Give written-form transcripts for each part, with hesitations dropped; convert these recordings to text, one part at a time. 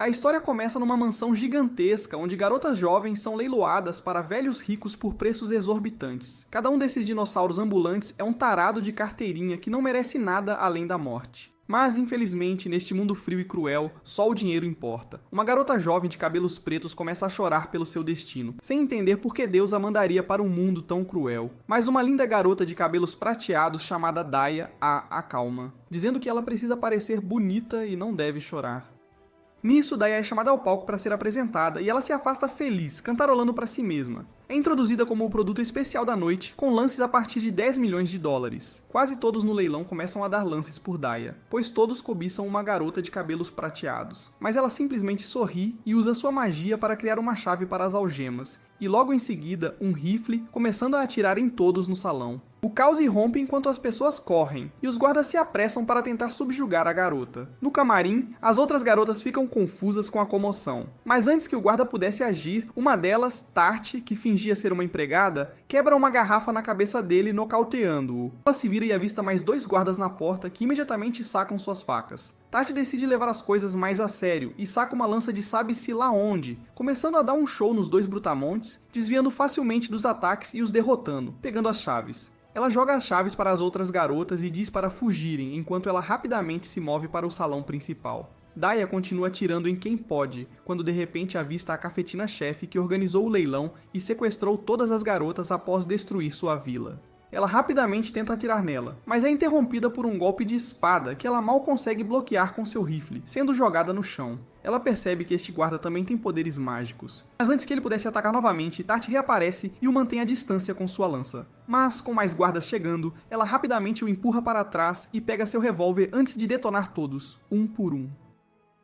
A história começa numa mansão gigantesca, onde garotas jovens são leiloadas para velhos ricos por preços exorbitantes. Cada um desses dinossauros ambulantes é um tarado de carteirinha que não merece nada além da morte. Mas, infelizmente, neste mundo frio e cruel, só o dinheiro importa. Uma garota jovem de cabelos pretos começa a chorar pelo seu destino, sem entender por que Deus a mandaria para um mundo tão cruel. Mas uma linda garota de cabelos prateados chamada Daya a acalma, dizendo que ela precisa parecer bonita e não deve chorar. Nisso, Daya é chamada ao palco para ser apresentada e ela se afasta feliz, cantarolando para si mesma. É introduzida como o produto especial da noite, com lances a partir de 10 milhões de dólares. Quase todos no leilão começam a dar lances por Daya, pois todos cobiçam uma garota de cabelos prateados. Mas ela simplesmente sorri e usa sua magia para criar uma chave para as algemas, e logo em seguida, um rifle, começando a atirar em todos no salão. O caos irrompe enquanto as pessoas correm, e os guardas se apressam para tentar subjugar a garota. No camarim, as outras garotas ficam confusas com a comoção. Mas antes que o guarda pudesse agir, uma delas, Tart, que fingia ser uma empregada, quebra uma garrafa na cabeça dele, nocauteando-o. Ela se vira e avista mais 2 guardas na porta que imediatamente sacam suas facas. Tart decide levar as coisas mais a sério e saca uma lança de sabe-se lá onde, começando a dar um show nos 2 brutamontes, desviando facilmente dos ataques e os derrotando, pegando as chaves. Ela joga as chaves para as outras garotas e diz para fugirem, enquanto ela rapidamente se move para o salão principal. Daya continua atirando em quem pode, quando de repente avista a cafetina-chefe que organizou o leilão e sequestrou todas as garotas após destruir sua vila. Ela rapidamente tenta atirar nela, mas é interrompida por um golpe de espada que ela mal consegue bloquear com seu rifle, sendo jogada no chão. Ela percebe que este guarda também tem poderes mágicos. Mas antes que ele pudesse atacar novamente, Tart reaparece e o mantém à distância com sua lança. Mas, com mais guardas chegando, ela rapidamente o empurra para trás e pega seu revólver antes de detonar todos, um por um.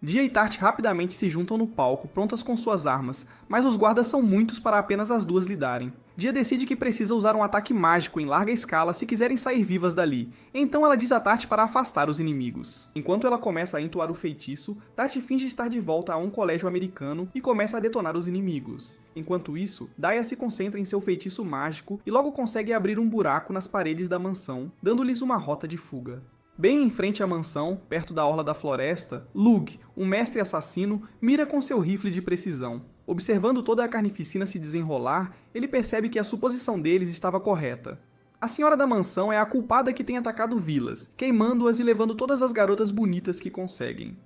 Dia e Tart rapidamente se juntam no palco, prontas com suas armas, mas os guardas são muitos para apenas as duas lidarem. Dia decide que precisa usar um ataque mágico em larga escala se quiserem sair vivas dali, então ela diz a Tart para afastar os inimigos. Enquanto ela começa a entoar o feitiço, Tart finge estar de volta a um colégio americano e começa a detonar os inimigos. Enquanto isso, Daya se concentra em seu feitiço mágico e logo consegue abrir um buraco nas paredes da mansão, dando-lhes uma rota de fuga. Bem em frente à mansão, perto da orla da floresta, Lug, um mestre assassino, mira com seu rifle de precisão. Observando toda a carnificina se desenrolar, ele percebe que a suposição deles estava correta. A senhora da mansão é a culpada que tem atacado vilas, queimando-as e levando todas as garotas bonitas que conseguem.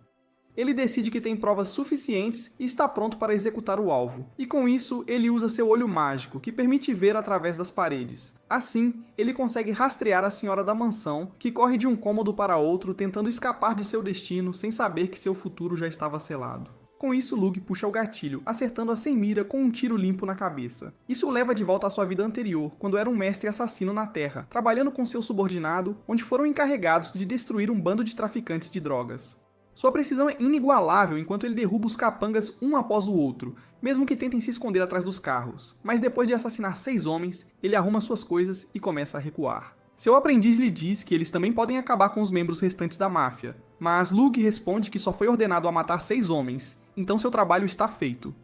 Ele decide que tem provas suficientes e está pronto para executar o alvo. E com isso, ele usa seu olho mágico, que permite ver através das paredes. Assim, ele consegue rastrear a senhora da mansão, que corre de um cômodo para outro tentando escapar de seu destino sem saber que seu futuro já estava selado. Com isso, Lug puxa o gatilho, acertando-a sem mira com um tiro limpo na cabeça. Isso o leva de volta à sua vida anterior, quando era um mestre assassino na Terra, trabalhando com seu subordinado, onde foram encarregados de destruir um bando de traficantes de drogas. Sua precisão é inigualável enquanto ele derruba os capangas um após o outro, mesmo que tentem se esconder atrás dos carros. Mas depois de assassinar 6 homens, ele arruma suas coisas e começa a recuar. Seu aprendiz lhe diz que eles também podem acabar com os membros restantes da máfia, mas Lug responde que só foi ordenado a matar 6 homens, então seu trabalho está feito.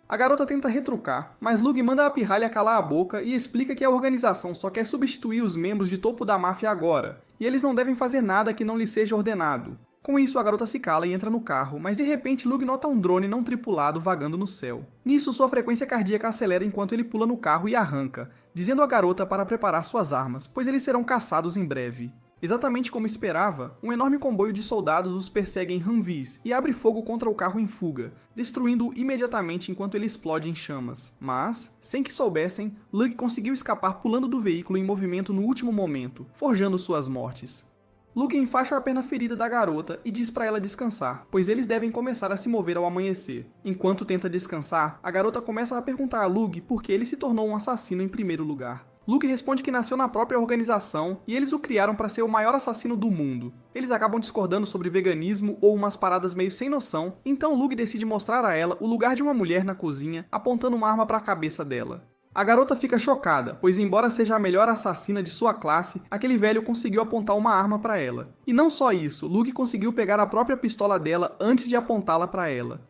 A garota tenta retrucar, mas Lug manda a pirralha calar a boca e explica que a organização só quer substituir os membros de topo da máfia agora, e eles não devem fazer nada que não lhes seja ordenado. Com isso, a garota se cala e entra no carro, mas de repente Lug nota um drone não tripulado vagando no céu. Nisso, sua frequência cardíaca acelera enquanto ele pula no carro e arranca, dizendo à garota para preparar suas armas, pois eles serão caçados em breve. Exatamente como esperava, um enorme comboio de soldados os persegue em Humvees e abre fogo contra o carro em fuga, destruindo-o imediatamente enquanto ele explode em chamas. Mas, sem que soubessem, Lug conseguiu escapar pulando do veículo em movimento no último momento, forjando suas mortes. Lug enfaixa a perna ferida da garota e diz para ela descansar, pois eles devem começar a se mover ao amanhecer. Enquanto tenta descansar, a garota começa a perguntar a Lug por que ele se tornou um assassino em primeiro lugar. Lug responde que nasceu na própria organização e eles o criaram para ser o maior assassino do mundo. Eles acabam discordando sobre veganismo ou umas paradas meio sem noção, então Lug decide mostrar a ela o lugar de uma mulher na cozinha, apontando uma arma para a cabeça dela. A garota fica chocada, pois embora seja a melhor assassina de sua classe, aquele velho conseguiu apontar uma arma para ela. E não só isso, Lug conseguiu pegar a própria pistola dela antes de apontá-la para ela.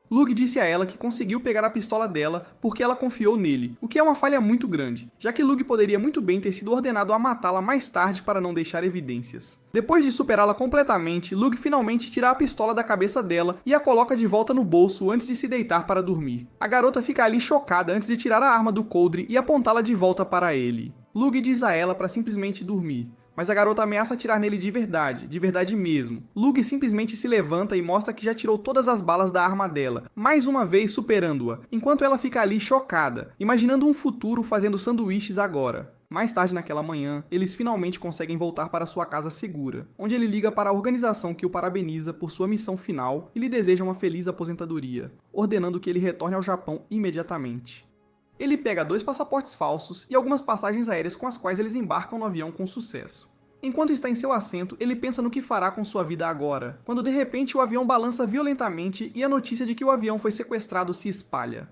Lug disse a ela que conseguiu pegar a pistola dela porque ela confiou nele, o que é uma falha muito grande, já que Lug poderia muito bem ter sido ordenado a matá-la mais tarde para não deixar evidências. Depois de superá-la completamente, Lug finalmente tira a pistola da cabeça dela e a coloca de volta no bolso antes de se deitar para dormir. A garota fica ali chocada antes de tirar a arma do coldre e apontá-la de volta para ele. Lug diz a ela para simplesmente dormir, mas a garota ameaça atirar nele de verdade mesmo. Lug simplesmente se levanta e mostra que já tirou todas as balas da arma dela, mais uma vez superando-a, enquanto ela fica ali chocada, imaginando um futuro fazendo sanduíches agora. Mais tarde naquela manhã, eles finalmente conseguem voltar para sua casa segura, onde ele liga para a organização que o parabeniza por sua missão final e lhe deseja uma feliz aposentadoria, ordenando que ele retorne ao Japão imediatamente. Ele pega 2 passaportes falsos e algumas passagens aéreas com as quais eles embarcam no avião com sucesso. Enquanto está em seu assento, ele pensa no que fará com sua vida agora, quando de repente o avião balança violentamente e a notícia de que o avião foi sequestrado se espalha.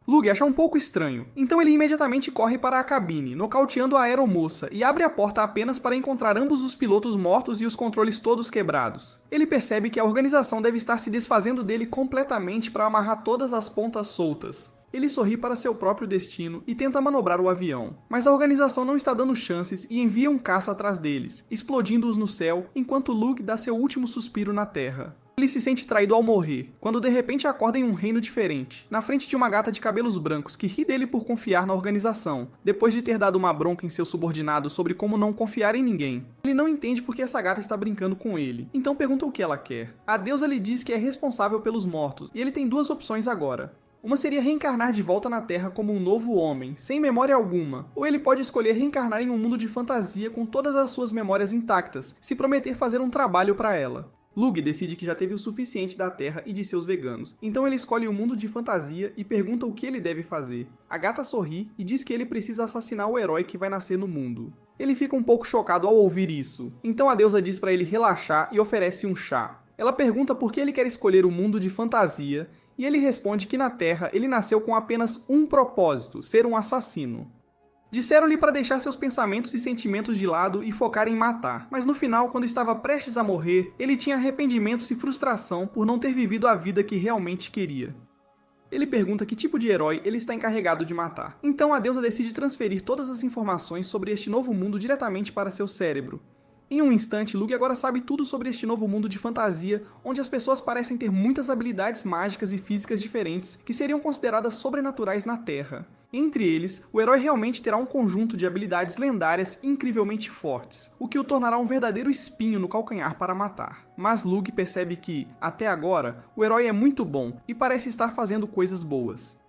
Lug acha um pouco estranho, então ele imediatamente corre para a cabine, nocauteando a aeromoça e abre a porta apenas para encontrar ambos os pilotos mortos e os controles todos quebrados. Ele percebe que a organização deve estar se desfazendo dele completamente para amarrar todas as pontas soltas. Ele sorri para seu próprio destino e tenta manobrar o avião, mas a organização não está dando chances e envia um caça atrás deles, explodindo-os no céu enquanto Lug dá seu último suspiro na Terra. Ele se sente traído ao morrer, quando de repente acorda em um reino diferente, na frente de uma gata de cabelos brancos que ri dele por confiar na organização, depois de ter dado uma bronca em seu subordinado sobre como não confiar em ninguém. Ele não entende porque essa gata está brincando com ele, então pergunta o que ela quer. A deusa lhe diz que é responsável pelos mortos, e ele tem 2 opções agora. Uma seria reencarnar de volta na Terra como um novo homem, sem memória alguma, ou ele pode escolher reencarnar em um mundo de fantasia com todas as suas memórias intactas, se prometer fazer um trabalho para ela. Lug decide que já teve o suficiente da Terra e de seus veganos, então ele escolhe o mundo de fantasia e pergunta o que ele deve fazer. A gata sorri e diz que ele precisa assassinar o herói que vai nascer no mundo. Ele fica um pouco chocado ao ouvir isso, então a deusa diz para ele relaxar e oferece um chá. Ela pergunta por que ele quer escolher o mundo de fantasia, e ele responde que na Terra ele nasceu com apenas um propósito, ser um assassino. Disseram-lhe para deixar seus pensamentos e sentimentos de lado e focar em matar, mas no final, quando estava prestes a morrer, ele tinha arrependimentos e frustração por não ter vivido a vida que realmente queria. Ele pergunta que tipo de herói ele está encarregado de matar. Então a deusa decide transferir todas as informações sobre este novo mundo diretamente para seu cérebro. Em um instante, Lug agora sabe tudo sobre este novo mundo de fantasia, onde as pessoas parecem ter muitas habilidades mágicas e físicas diferentes que seriam consideradas sobrenaturais na Terra. Entre eles, o herói realmente terá um conjunto de habilidades lendárias incrivelmente fortes, o que o tornará um verdadeiro espinho no calcanhar para matar. Mas Lug percebe que, até agora, o herói é muito bom e parece estar fazendo coisas boas.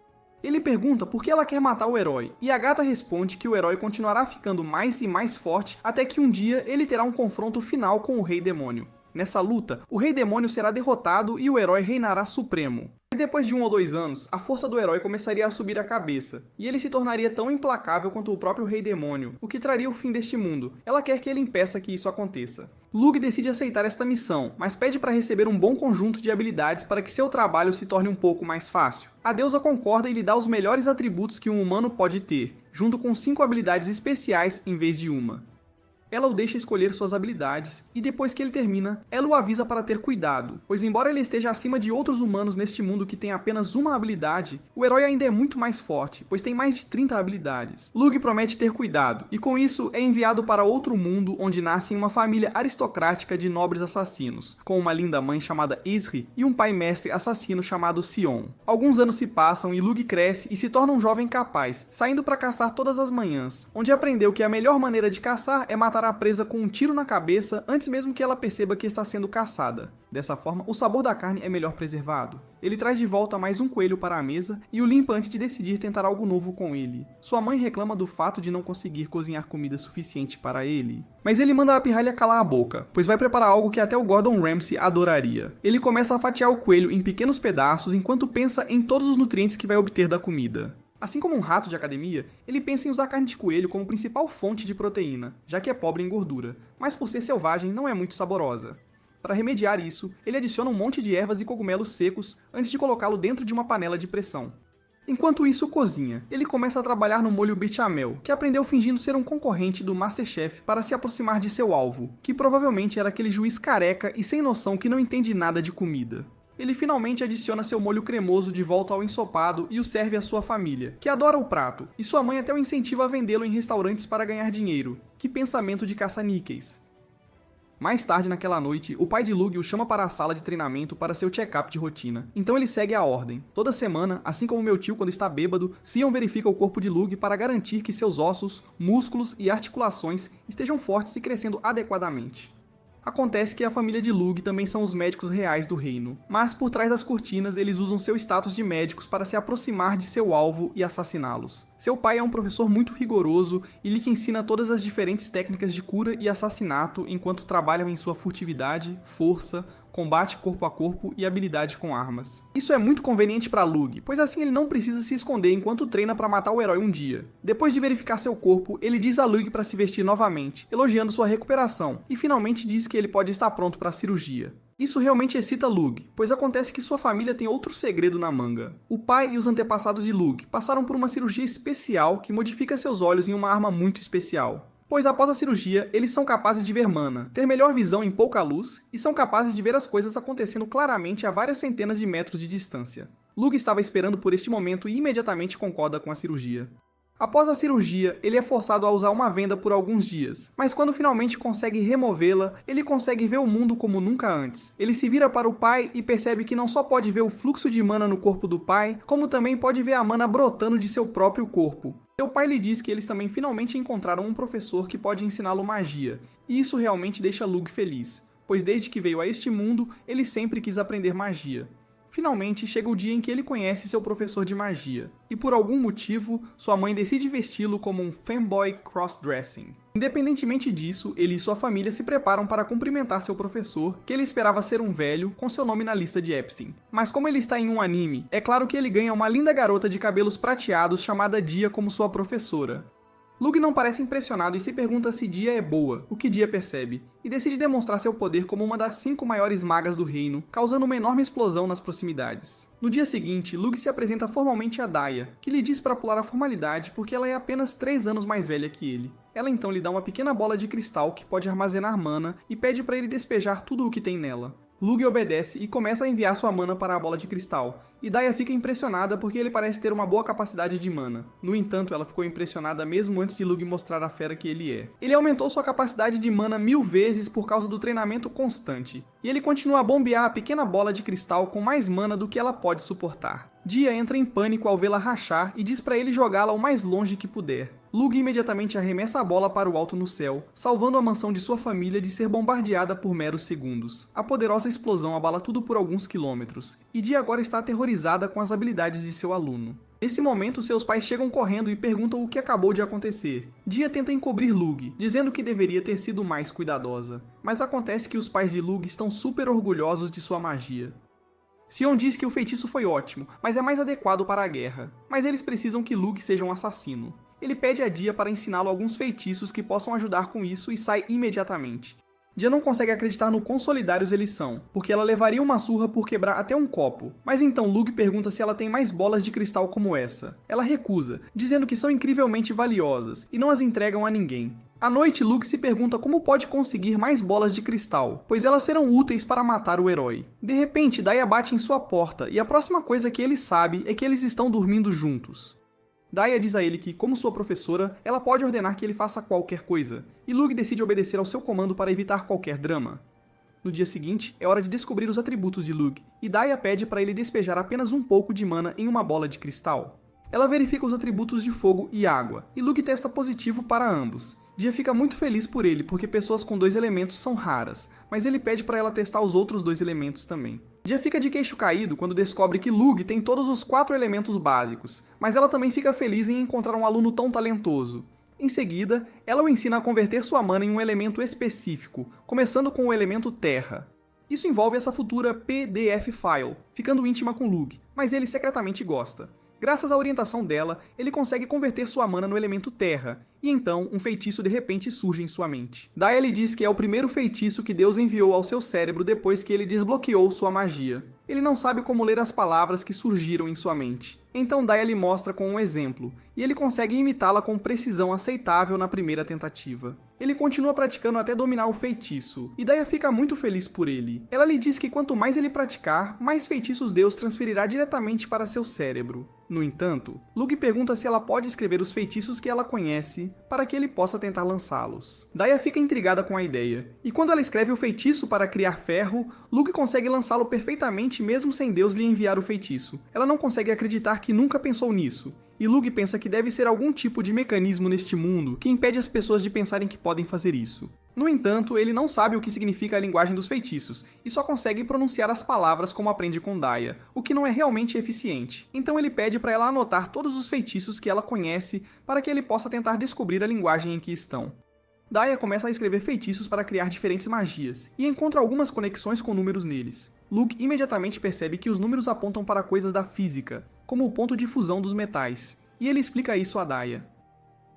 Ele pergunta por que ela quer matar o herói, e a gata responde que o herói continuará ficando mais e mais forte até que um dia ele terá um confronto final com o Rei Demônio. Nessa luta, o Rei Demônio será derrotado e o herói reinará supremo. Mas depois de 1 ou 2 anos, a força do herói começaria a subir a cabeça, e ele se tornaria tão implacável quanto o próprio Rei Demônio, o que traria o fim deste mundo. Ela quer que ele impeça que isso aconteça. Lug decide aceitar esta missão, mas pede para receber um bom conjunto de habilidades para que seu trabalho se torne um pouco mais fácil. A deusa concorda e lhe dá os melhores atributos que um humano pode ter, junto com 5 habilidades especiais em vez de uma. Ela o deixa escolher suas habilidades, e depois que ele termina, ela o avisa para ter cuidado, pois embora ele esteja acima de outros humanos neste mundo que tem apenas uma habilidade, o herói ainda é muito mais forte, pois tem mais de 30 habilidades. Lug promete ter cuidado, e com isso é enviado para outro mundo onde nasce em uma família aristocrática de nobres assassinos, com uma linda mãe chamada Isri e um pai mestre assassino chamado Sion. Alguns anos se passam e Lug cresce e se torna um jovem capaz, saindo para caçar todas as manhãs, onde aprendeu que a melhor maneira de caçar é matar a presa com um tiro na cabeça antes mesmo que ela perceba que está sendo caçada. Dessa forma, o sabor da carne é melhor preservado. Ele traz de volta mais um coelho para a mesa e o limpa antes de decidir tentar algo novo com ele. Sua mãe reclama do fato de não conseguir cozinhar comida suficiente para ele. Mas ele manda a pirralha calar a boca, pois vai preparar algo que até o Gordon Ramsay adoraria. Ele começa a fatiar o coelho em pequenos pedaços enquanto pensa em todos os nutrientes que vai obter da comida. Assim como um rato de academia, ele pensa em usar carne de coelho como principal fonte de proteína, já que é pobre em gordura, mas por ser selvagem não é muito saborosa. Para remediar isso, ele adiciona um monte de ervas e cogumelos secos antes de colocá-lo dentro de uma panela de pressão. Enquanto isso cozinha, ele começa a trabalhar no molho bechamel, que aprendeu fingindo ser um concorrente do Masterchef para se aproximar de seu alvo, que provavelmente era aquele juiz careca e sem noção que não entende nada de comida. ele finalmente adiciona seu molho cremoso de volta ao ensopado e o serve à sua família, que adora o prato, e sua mãe até o incentiva a vendê-lo em restaurantes para ganhar dinheiro. Que pensamento de caça-níqueis! Mais tarde naquela noite, o pai de Lug o chama para a sala de treinamento para seu check-up de rotina. Então ele segue a ordem. Toda semana, assim como meu tio quando está bêbado, Sion verifica o corpo de Lug para garantir que seus ossos, músculos e articulações estejam fortes e crescendo adequadamente. Acontece que a família de Lug também são os médicos reais do reino, mas por trás das cortinas eles usam seu status de médicos para se aproximar de seu alvo e assassiná-los. Seu pai é um professor muito rigoroso e lhe ensina todas as diferentes técnicas de cura e assassinato enquanto trabalham em sua furtividade, força, combate corpo a corpo e habilidade com armas. Isso é muito conveniente para Lug, pois assim ele não precisa se esconder enquanto treina para matar o herói um dia. Depois de verificar seu corpo, ele diz a Lug para se vestir novamente, elogiando sua recuperação, e finalmente diz que ele pode estar pronto para a cirurgia. Isso realmente excita Lug, pois acontece que sua família tem outro segredo na manga. O pai e os antepassados de Lug passaram por uma cirurgia especial que modifica seus olhos em uma arma muito especial. Pois após a cirurgia, eles são capazes de ver mana, ter melhor visão em pouca luz e são capazes de ver as coisas acontecendo claramente a várias centenas de metros de distância. Lug estava esperando por este momento e imediatamente concorda com a cirurgia. Após a cirurgia, ele é forçado a usar uma venda por alguns dias, mas quando finalmente consegue removê-la, ele consegue ver o mundo como nunca antes. Ele se vira para o pai e percebe que não só pode ver o fluxo de mana no corpo do pai, como também pode ver a mana brotando de seu próprio corpo. Seu pai lhe diz que eles também finalmente encontraram um professor que pode ensiná-lo magia, e isso realmente deixa Lug feliz, pois desde que veio a este mundo, ele sempre quis aprender magia. Finalmente, chega o dia em que ele conhece seu professor de magia, e por algum motivo, sua mãe decide vesti-lo como um fanboy crossdressing. Independentemente disso, ele e sua família se preparam para cumprimentar seu professor, que ele esperava ser um velho, com seu nome na lista de Epstein. Mas como ele está em um anime, é claro que ele ganha uma linda garota de cabelos prateados chamada Dia como sua professora. Lug não parece impressionado e se pergunta se Dia é boa, o que Dia percebe, e decide demonstrar seu poder como uma das 5 maiores magas do reino, causando uma enorme explosão nas proximidades. No dia seguinte, Lug se apresenta formalmente a Daya, que lhe diz para pular a formalidade porque ela é apenas 3 anos mais velha que ele. Ela então lhe dá uma pequena bola de cristal que pode armazenar mana e pede para ele despejar tudo o que tem nela. Lug obedece e começa a enviar sua mana para a bola de cristal, e Daya fica impressionada porque ele parece ter uma boa capacidade de mana. No entanto, ela ficou impressionada mesmo antes de Lug mostrar a fera que ele é. Ele aumentou sua capacidade de mana 1000 vezes por causa do treinamento constante, e ele continua a bombear a pequena bola de cristal com mais mana do que ela pode suportar. Dia entra em pânico ao vê-la rachar e diz para ele jogá-la o mais longe que puder. Lug imediatamente arremessa a bola para o alto no céu, salvando a mansão de sua família de ser bombardeada por meros segundos. A poderosa explosão abala tudo por alguns quilômetros, e Dia agora está aterrorizada com as habilidades de seu aluno. Nesse momento, seus pais chegam correndo e perguntam o que acabou de acontecer. Dia tenta encobrir Lug, dizendo que deveria ter sido mais cuidadosa. Mas acontece que os pais de Lug estão super orgulhosos de sua magia. Sion diz que o feitiço foi ótimo, mas é mais adequado para a guerra. Mas eles precisam que Lug seja um assassino. Ele pede a Dia para ensiná-lo alguns feitiços que possam ajudar com isso e sai imediatamente. Dia não consegue acreditar no quão solidários eles são, porque ela levaria uma surra por quebrar até um copo. Mas então Lug pergunta se ela tem mais bolas de cristal como essa. Ela recusa, dizendo que são incrivelmente valiosas e não as entregam a ninguém. À noite, Lug se pergunta como pode conseguir mais bolas de cristal, pois elas serão úteis para matar o herói. De repente, Daya bate em sua porta e a próxima coisa que ele sabe é que eles estão dormindo juntos. Daya diz a ele que, como sua professora, ela pode ordenar que ele faça qualquer coisa, e Lug decide obedecer ao seu comando para evitar qualquer drama. No dia seguinte, é hora de descobrir os atributos de Lug, e Daya pede para ele despejar apenas um pouco de mana em uma bola de cristal. Ela verifica os atributos de fogo e água, e Lug testa positivo para ambos. Dia fica muito feliz por ele, porque pessoas com 2 elementos são raras, mas ele pede para ela testar os outros 2 elementos também. Dia fica de queixo caído quando descobre que Lug tem todos os 4 elementos básicos, mas ela também fica feliz em encontrar um aluno tão talentoso. Em seguida, ela o ensina a converter sua mana em um elemento específico, começando com o elemento terra. Isso envolve essa futura PDF file, ficando íntima com Lug, mas ele secretamente gosta. Graças à orientação dela, ele consegue converter sua mana no elemento terra, e então um feitiço de repente surge em sua mente. Daya lhe diz que é o primeiro feitiço que Deus enviou ao seu cérebro depois que ele desbloqueou sua magia. Ele não sabe como ler as palavras que surgiram em sua mente. Então Daya lhe mostra com um exemplo, e ele consegue imitá-la com precisão aceitável na primeira tentativa. Ele continua praticando até dominar o feitiço, e Daya fica muito feliz por ele. Ela lhe diz que quanto mais ele praticar, mais feitiços Deus transferirá diretamente para seu cérebro. No entanto, Lug pergunta se ela pode escrever os feitiços que ela conhece para que ele possa tentar lançá-los. Daya fica intrigada com a ideia, e quando ela escreve o feitiço para criar ferro, Lug consegue lançá-lo perfeitamente mesmo sem Deus lhe enviar o feitiço. Ela não consegue acreditar que nunca pensou nisso, e Lug pensa que deve ser algum tipo de mecanismo neste mundo que impede as pessoas de pensarem que podem fazer isso. No entanto, ele não sabe o que significa a linguagem dos feitiços, e só consegue pronunciar as palavras como aprende com Daya, o que não é realmente eficiente. Então ele pede para ela anotar todos os feitiços que ela conhece para que ele possa tentar descobrir a linguagem em que estão. Daya começa a escrever feitiços para criar diferentes magias, e encontra algumas conexões com números neles. Lug imediatamente percebe que os números apontam para coisas da física, como o ponto de fusão dos metais, e ele explica isso a Daya.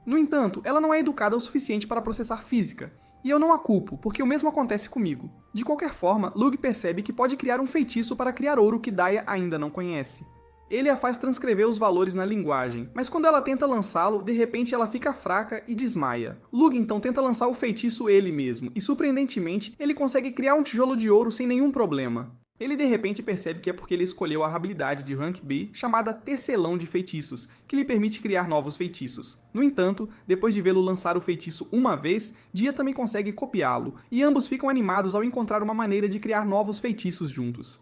No entanto, ela não é educada o suficiente para processar física, e eu não a culpo, porque o mesmo acontece comigo. De qualquer forma, Lug percebe que pode criar um feitiço para criar ouro que Daya ainda não conhece. Ele a faz transcrever os valores na linguagem, mas quando ela tenta lançá-lo, de repente ela fica fraca e desmaia. Lug então tenta lançar o feitiço ele mesmo, e surpreendentemente, ele consegue criar um tijolo de ouro sem nenhum problema. Ele de repente percebe que é porque ele escolheu a habilidade de Rank B chamada Tecelão de Feitiços, que lhe permite criar novos feitiços. No entanto, depois de vê-lo lançar o feitiço uma vez, Dia também consegue copiá-lo, e ambos ficam animados ao encontrar uma maneira de criar novos feitiços juntos.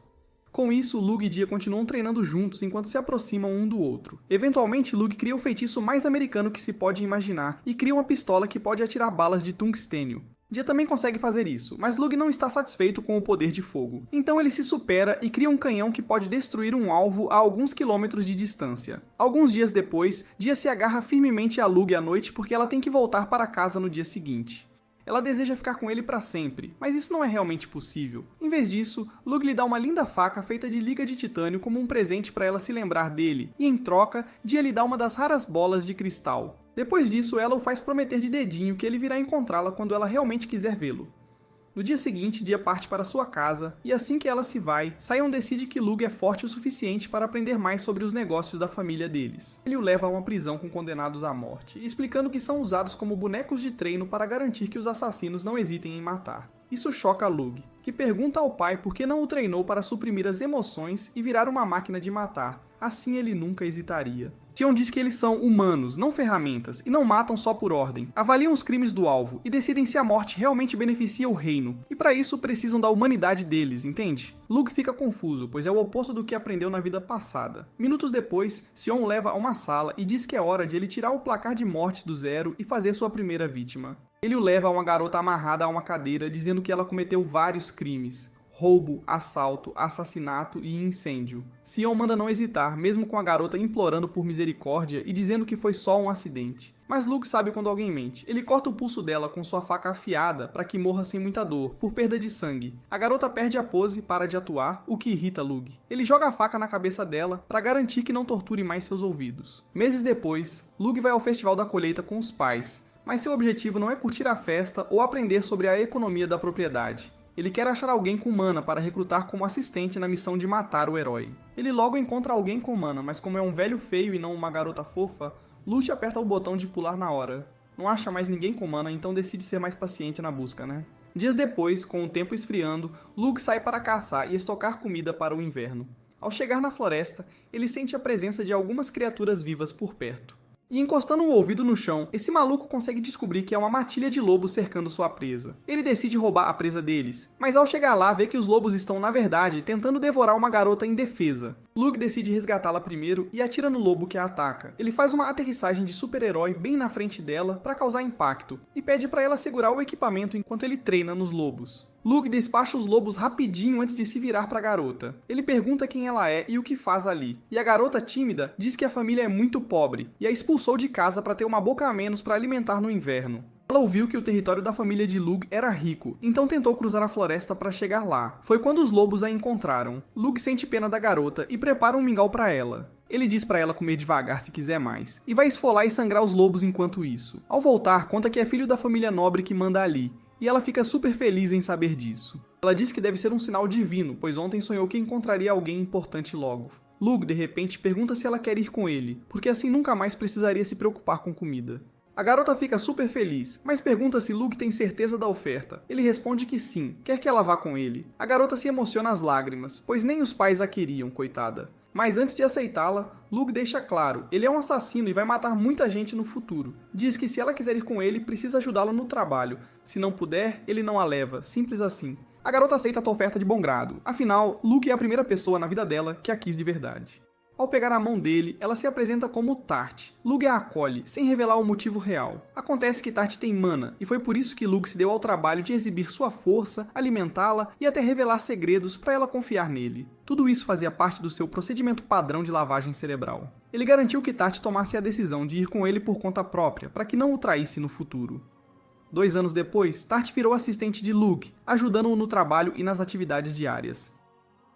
Com isso, Lug e Dia continuam treinando juntos enquanto se aproximam um do outro. Eventualmente, Lug cria o feitiço mais americano que se pode imaginar e cria uma pistola que pode atirar balas de tungstênio. Dia também consegue fazer isso, mas Lug não está satisfeito com o poder de fogo. Então ele se supera e cria um canhão que pode destruir um alvo a alguns quilômetros de distância. Alguns dias depois, Dia se agarra firmemente a Lug à noite porque ela tem que voltar para casa no dia seguinte. Ela deseja ficar com ele para sempre, mas isso não é realmente possível. Em vez disso, Lug lhe dá uma linda faca feita de liga de titânio como um presente para ela se lembrar dele, e em troca, Dia lhe dá uma das raras bolas de cristal. Depois disso, ela o faz prometer de dedinho que ele virá encontrá-la quando ela realmente quiser vê-lo. No dia seguinte, Dia parte para sua casa, e assim que ela se vai, Sion decide que Lug é forte o suficiente para aprender mais sobre os negócios da família deles. Ele o leva a uma prisão com condenados à morte, explicando que são usados como bonecos de treino para garantir que os assassinos não hesitem em matar. Isso choca Lug, que pergunta ao pai por que não o treinou para suprimir as emoções e virar uma máquina de matar. Assim ele nunca hesitaria. Sion diz que eles são humanos, não ferramentas, e não matam só por ordem. Avaliam os crimes do alvo e decidem se a morte realmente beneficia o reino. E para isso precisam da humanidade deles, entende? Lug fica confuso, pois é o oposto do que aprendeu na vida passada. Minutos depois, Sion o leva a uma sala e diz que é hora de ele tirar o placar de mortes do zero e fazer sua primeira vítima. Ele o leva a uma garota amarrada a uma cadeira, dizendo que ela cometeu vários crimes. Roubo, assalto, assassinato e incêndio. Sion manda não hesitar, mesmo com a garota implorando por misericórdia e dizendo que foi só um acidente. Mas Lug sabe quando alguém mente. Ele corta o pulso dela com sua faca afiada para que morra sem muita dor, por perda de sangue. A garota perde a pose e para de atuar, o que irrita Lug. Ele joga a faca na cabeça dela para garantir que não torture mais seus ouvidos. Meses depois, Lug vai ao Festival da Colheita com os pais, mas seu objetivo não é curtir a festa ou aprender sobre a economia da propriedade. Ele quer achar alguém com mana para recrutar como assistente na missão de matar o herói. Ele logo encontra alguém com mana, mas como é um velho feio e não uma garota fofa, Lucy aperta o botão de pular na hora. Não acha mais ninguém com mana, então decide ser mais paciente na busca, né? Dias depois, com o tempo esfriando, Lug sai para caçar e estocar comida para o inverno. Ao chegar na floresta, ele sente a presença de algumas criaturas vivas por perto. E encostando o ouvido no chão, esse maluco consegue descobrir que é uma matilha de lobos cercando sua presa. Ele decide roubar a presa deles, mas ao chegar lá vê que os lobos estão, na verdade, tentando devorar uma garota indefesa. Lug decide resgatá-la primeiro e atira no lobo que a ataca. Ele faz uma aterrissagem de super-herói bem na frente dela para causar impacto, e pede para ela segurar o equipamento enquanto ele treina nos lobos. Lug despacha os lobos rapidinho antes de se virar para a garota. Ele pergunta quem ela é e o que faz ali. E a garota tímida diz que a família é muito pobre e a expulsou de casa para ter uma boca a menos para alimentar no inverno. Ela ouviu que o território da família de Lug era rico, então tentou cruzar a floresta para chegar lá. Foi quando os lobos a encontraram. Lug sente pena da garota e prepara um mingau para ela. Ele diz para ela comer devagar se quiser mais, e vai esfolar e sangrar os lobos enquanto isso. Ao voltar, conta que é filho da família nobre que manda ali, e ela fica super feliz em saber disso. Ela diz que deve ser um sinal divino, pois ontem sonhou que encontraria alguém importante logo. Lug, de repente, pergunta se ela quer ir com ele, porque assim nunca mais precisaria se preocupar com comida. A garota fica super feliz, mas pergunta se Luke tem certeza da oferta. Ele responde que sim, quer que ela vá com ele. A garota se emociona às lágrimas, pois nem os pais a queriam, coitada. Mas antes de aceitá-la, Luke deixa claro, ele é um assassino e vai matar muita gente no futuro. Diz que se ela quiser ir com ele, precisa ajudá-lo no trabalho. Se não puder, ele não a leva, simples assim. A garota aceita a oferta de bom grado, afinal, Luke é a primeira pessoa na vida dela que a quis de verdade. Ao pegar a mão dele, ela se apresenta como Tart. Luke a acolhe, sem revelar o motivo real. Acontece que Tart tem mana, e foi por isso que Luke se deu ao trabalho de exibir sua força, alimentá-la e até revelar segredos para ela confiar nele. Tudo isso fazia parte do seu procedimento padrão de lavagem cerebral. Ele garantiu que Tart tomasse a decisão de ir com ele por conta própria, para que não o traísse no futuro. 2 anos depois, Tart virou assistente de Luke, ajudando-o no trabalho e nas atividades diárias.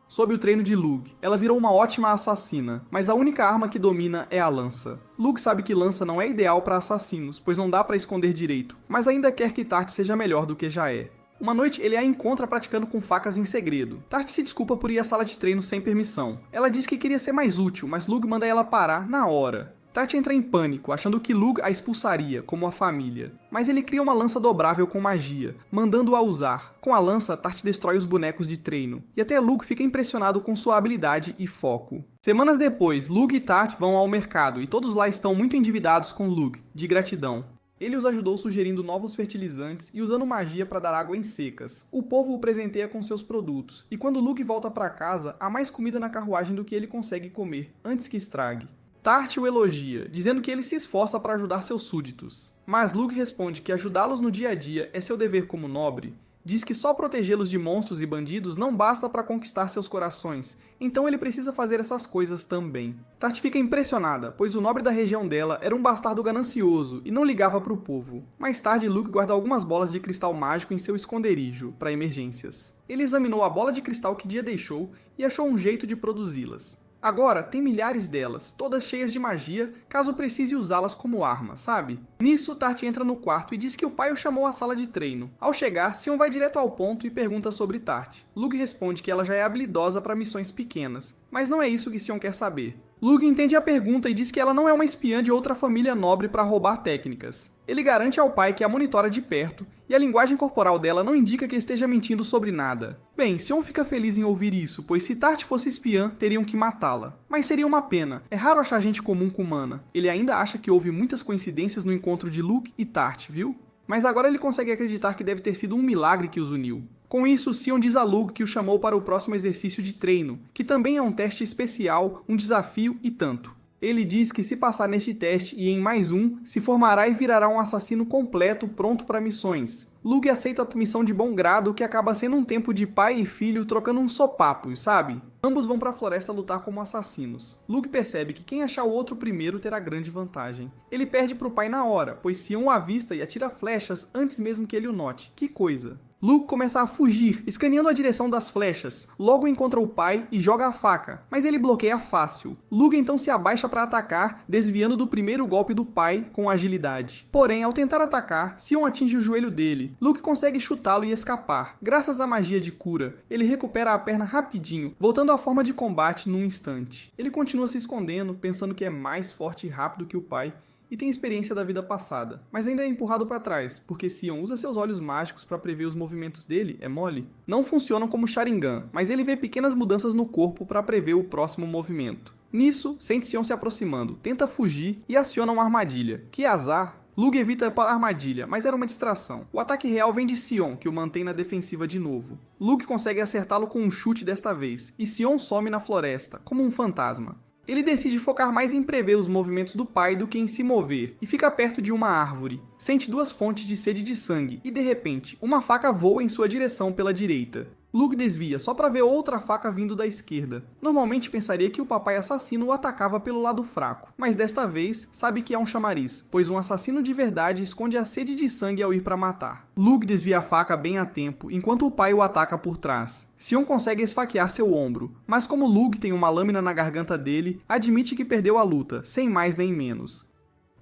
Sob o treino de Luke, ela virou uma ótima assassina, mas a única arma que domina é a lança. Luke sabe que lança não é ideal para assassinos, pois não dá para esconder direito, mas ainda quer que Tart seja melhor do que já é. Uma noite ele a encontra praticando com facas em segredo. Tart se desculpa por ir à sala de treino sem permissão. Ela diz que queria ser mais útil, mas Luke manda ela parar na hora. Tart entra em pânico, achando que Luke a expulsaria, como a família. Mas ele cria uma lança dobrável com magia, mandando-a usar. Com a lança, Tart destrói os bonecos de treino. E até Luke fica impressionado com sua habilidade e foco. Semanas depois, Luke e Tart vão ao mercado, e todos lá estão muito endividados com Luke, de gratidão. Ele os ajudou sugerindo novos fertilizantes e usando magia para dar água em secas. O povo o presenteia com seus produtos, e quando Luke volta para casa, há mais comida na carruagem do que ele consegue comer, antes que estrague. Tart o elogia, dizendo que ele se esforça para ajudar seus súditos. Mas Luke responde que ajudá-los no dia a dia é seu dever como nobre. Diz que só protegê-los de monstros e bandidos não basta para conquistar seus corações, então ele precisa fazer essas coisas também. Tart fica impressionada, pois o nobre da região dela era um bastardo ganancioso e não ligava para o povo. Mais tarde, Luke guarda algumas bolas de cristal mágico em seu esconderijo, para emergências. Ele examinou a bola de cristal que Dia deixou e achou um jeito de produzi-las. Agora, tem milhares delas, todas cheias de magia, caso precise usá-las como arma, sabe? Nisso, Tart entra no quarto e diz que o pai o chamou à sala de treino. Ao chegar, Sion vai direto ao ponto e pergunta sobre Tart. Luke responde que ela já é habilidosa para missões pequenas, mas não é isso que Sion quer saber. Luke entende a pergunta e diz que ela não é uma espiã de outra família nobre para roubar técnicas. Ele garante ao pai que a monitora de perto, e a linguagem corporal dela não indica que esteja mentindo sobre nada. Bem, Sion fica feliz em ouvir isso, pois se Tart fosse espiã, teriam que matá-la. Mas seria uma pena, é raro achar gente comum com mana. Ele ainda acha que houve muitas coincidências no encontro de Luke e Tart, viu? Mas agora ele consegue acreditar que deve ter sido um milagre que os uniu. Com isso, Sion diz a Luke que o chamou para o próximo exercício de treino, que também é um teste especial, um desafio e tanto. Ele diz que se passar neste teste e em mais um, se formará e virará um assassino completo pronto para missões. Luke aceita a missão de bom grado, que acaba sendo um tempo de pai e filho trocando uns sopapos, sabe? Ambos vão para a floresta lutar como assassinos. Luke percebe que quem achar o outro primeiro terá grande vantagem. Ele perde para o pai na hora, pois Sion o avista e atira flechas antes mesmo que ele o note. Que coisa! Luke começa a fugir, escaneando a direção das flechas. Logo encontra o pai e joga a faca, mas ele bloqueia fácil. Luke então se abaixa para atacar, desviando do primeiro golpe do pai com agilidade. Porém, ao tentar atacar, Sion atinge o joelho dele. Luke consegue chutá-lo e escapar. Graças à magia de cura, ele recupera a perna rapidinho, voltando à forma de combate num instante. Ele continua se escondendo, pensando que é mais forte e rápido que o pai, e tem experiência da vida passada, mas ainda é empurrado para trás, porque Sion usa seus olhos mágicos para prever os movimentos dele, é mole? Não funcionam como Sharingan, mas ele vê pequenas mudanças no corpo para prever o próximo movimento. Nisso, sente Sion se aproximando, tenta fugir e aciona uma armadilha. Que azar! Luke evita a armadilha, mas era uma distração. O ataque real vem de Sion, que o mantém na defensiva de novo. Luke consegue acertá-lo com um chute desta vez, e Sion some na floresta, como um fantasma. Ele decide focar mais em prever os movimentos do pai do que em se mover, e fica perto de uma árvore. Sente 2 fontes de sede de sangue, e de repente, uma faca voa em sua direção pela direita. Luke desvia só para ver outra faca vindo da esquerda. Normalmente pensaria que o papai assassino o atacava pelo lado fraco, mas desta vez sabe que é um chamariz, pois um assassino de verdade esconde a sede de sangue ao ir para matar. Luke desvia a faca bem a tempo, enquanto o pai o ataca por trás. Sion consegue esfaquear seu ombro, mas como Luke tem uma lâmina na garganta dele, admite que perdeu a luta, sem mais nem menos.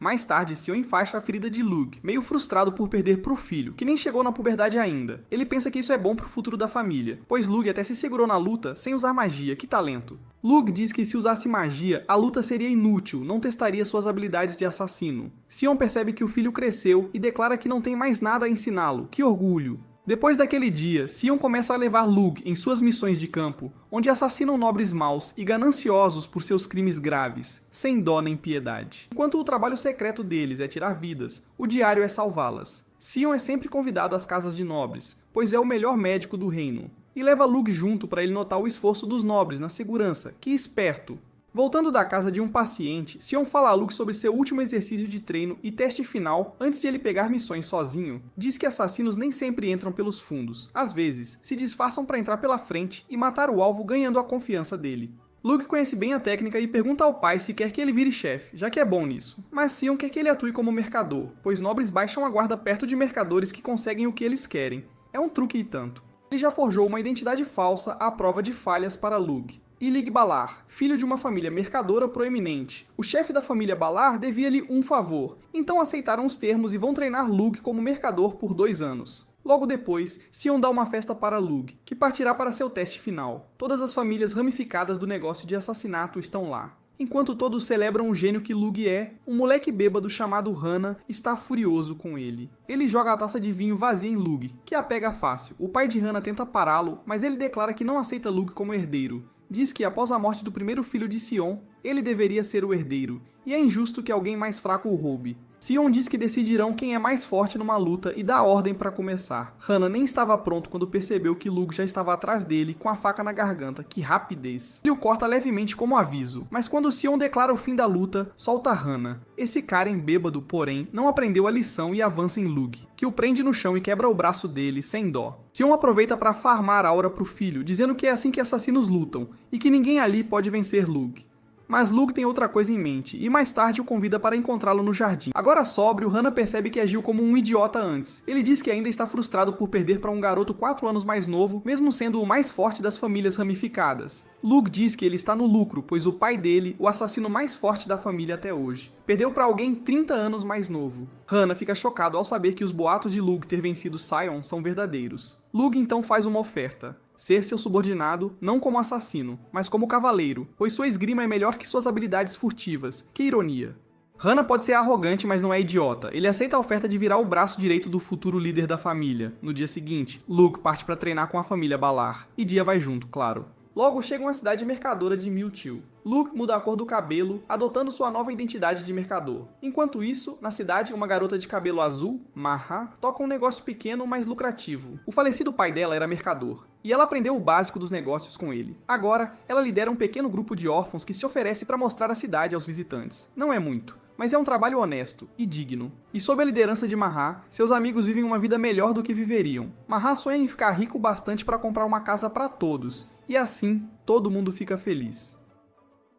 Mais tarde, Sion enfaixa a ferida de Lug, meio frustrado por perder pro filho, que nem chegou na puberdade ainda. Ele pensa que isso é bom pro futuro da família, pois Lug até se segurou na luta sem usar magia, que talento. Lug diz que se usasse magia, a luta seria inútil, não testaria suas habilidades de assassino. Sion percebe que o filho cresceu e declara que não tem mais nada a ensiná-lo, que orgulho. Depois daquele dia, Sion começa a levar Lug em suas missões de campo, onde assassinam nobres maus e gananciosos por seus crimes graves, sem dó nem piedade. Enquanto o trabalho secreto deles é tirar vidas, o diário é salvá-las. Sion é sempre convidado às casas de nobres, pois é o melhor médico do reino, e leva Lug junto para ele notar o esforço dos nobres na segurança, que esperto. Voltando da casa de um paciente, Sion fala a Lug sobre seu último exercício de treino e teste final antes de ele pegar missões sozinho. Diz que assassinos nem sempre entram pelos fundos. Às vezes, se disfarçam para entrar pela frente e matar o alvo ganhando a confiança dele. Lug conhece bem a técnica e pergunta ao pai se quer que ele vire chefe, já que é bom nisso. Mas Sion quer que ele atue como mercador, pois nobres baixam a guarda perto de mercadores que conseguem o que eles querem. É um truque e tanto. Ele já forjou uma identidade falsa à prova de falhas para Lug. Ilig Balar, filho de uma família mercadora proeminente. O chefe da família Balar devia-lhe um favor, então aceitaram os termos e vão treinar Lug como mercador por 2 anos. Logo depois, Sion dá uma festa para Lug, que partirá para seu teste final. Todas as famílias ramificadas do negócio de assassinato estão lá. Enquanto todos celebram o gênio que Lug é, um moleque bêbado chamado Hana está furioso com ele. Ele joga a taça de vinho vazia em Lug, que a pega fácil. O pai de Hana tenta pará-lo, mas ele declara que não aceita Lug como herdeiro. Diz que após a morte do primeiro filho de Sion, ele deveria ser o herdeiro, e é injusto que alguém mais fraco o roube. Sion diz que decidirão quem é mais forte numa luta e dá ordem para começar. Hana nem estava pronto quando percebeu que Lug já estava atrás dele com a faca na garganta. Que rapidez! Ele o corta levemente como aviso, mas quando Sion declara o fim da luta, solta Hana. Esse Karen bêbado, porém, não aprendeu a lição e avança em Lug, que o prende no chão e quebra o braço dele, sem dó. Sion aproveita para farmar aura pro filho, dizendo que é assim que assassinos lutam, e que ninguém ali pode vencer Lug. Mas Lug tem outra coisa em mente, e mais tarde o convida para encontrá-lo no jardim. Agora sóbrio, Hana percebe que agiu como um idiota antes. Ele diz que ainda está frustrado por perder para um garoto 4 anos mais novo, mesmo sendo o mais forte das famílias ramificadas. Lug diz que ele está no lucro, pois o pai dele, o assassino mais forte da família até hoje, perdeu para alguém 30 anos mais novo. Hana fica chocado ao saber que os boatos de Lug ter vencido Sion são verdadeiros. Lug então faz uma oferta. Ser seu subordinado, não como assassino, mas como cavaleiro, pois sua esgrima é melhor que suas habilidades furtivas. Que ironia. Hana pode ser arrogante, mas não é idiota. Ele aceita a oferta de virar o braço direito do futuro líder da família. No dia seguinte, Lug parte para treinar com a família Balar. E Dia vai junto, claro. Logo chegam à cidade mercadora de Mewtwo. Lug muda a cor do cabelo, adotando sua nova identidade de mercador. Enquanto isso, na cidade, uma garota de cabelo azul, Marha, toca um negócio pequeno, mas lucrativo. O falecido pai dela era mercador, e ela aprendeu o básico dos negócios com ele. Agora, ela lidera um pequeno grupo de órfãos que se oferece para mostrar a cidade aos visitantes. Não é muito, mas é um trabalho honesto e digno. E sob a liderança de Marha, seus amigos vivem uma vida melhor do que viveriam. Marha sonha em ficar rico bastante para comprar uma casa para todos, e assim, todo mundo fica feliz.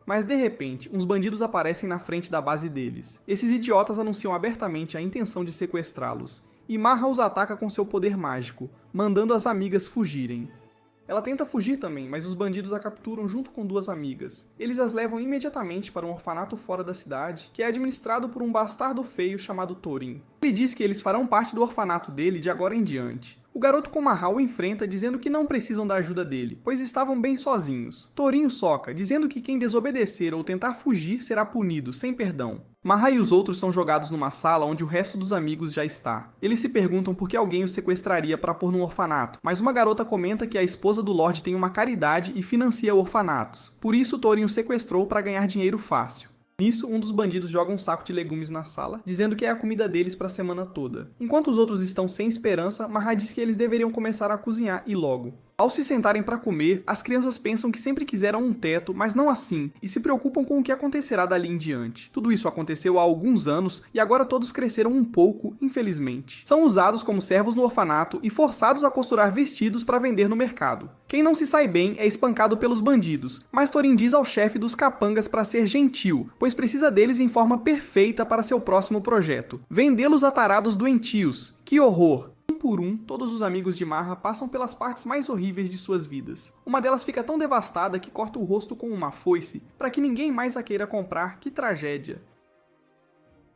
Mas de repente, uns bandidos aparecem na frente da base deles. Esses idiotas anunciam abertamente a intenção de sequestrá-los, e Marha os ataca com seu poder mágico, mandando as amigas fugirem. Ela tenta fugir também, mas os bandidos a capturam junto com 2 amigas. Eles as levam imediatamente para um orfanato fora da cidade, que é administrado por um bastardo feio chamado Thorin. Ele diz que eles farão parte do orfanato dele de agora em diante. O garoto com Marha o enfrenta dizendo que não precisam da ajuda dele, pois estavam bem sozinhos. Thorin o soca, dizendo que quem desobedecer ou tentar fugir será punido, sem perdão. Marha e os outros são jogados numa sala onde o resto dos amigos já está. Eles se perguntam por que alguém os sequestraria para pôr num orfanato, mas uma garota comenta que a esposa do Lorde tem uma caridade e financia orfanatos. Por isso Thorin o sequestrou para ganhar dinheiro fácil. Nisso, um dos bandidos joga um saco de legumes na sala, dizendo que é a comida deles para a semana toda. Enquanto os outros estão sem esperança, Marha diz que eles deveriam começar a cozinhar e logo. Ao se sentarem para comer, as crianças pensam que sempre quiseram um teto, mas não assim, e se preocupam com o que acontecerá dali em diante. Tudo isso aconteceu há alguns anos e agora todos cresceram um pouco, infelizmente. São usados como servos no orfanato e forçados a costurar vestidos para vender no mercado. Quem não se sai bem é espancado pelos bandidos, mas Thorin diz ao chefe dos capangas para ser gentil, pois precisa deles em forma perfeita para seu próximo projeto: vendê-los a tarados doentios. Que horror! Um por um, todos os amigos de Marha passam pelas partes mais horríveis de suas vidas. Uma delas fica tão devastada que corta o rosto com uma foice, para que ninguém mais a queira comprar. Que tragédia!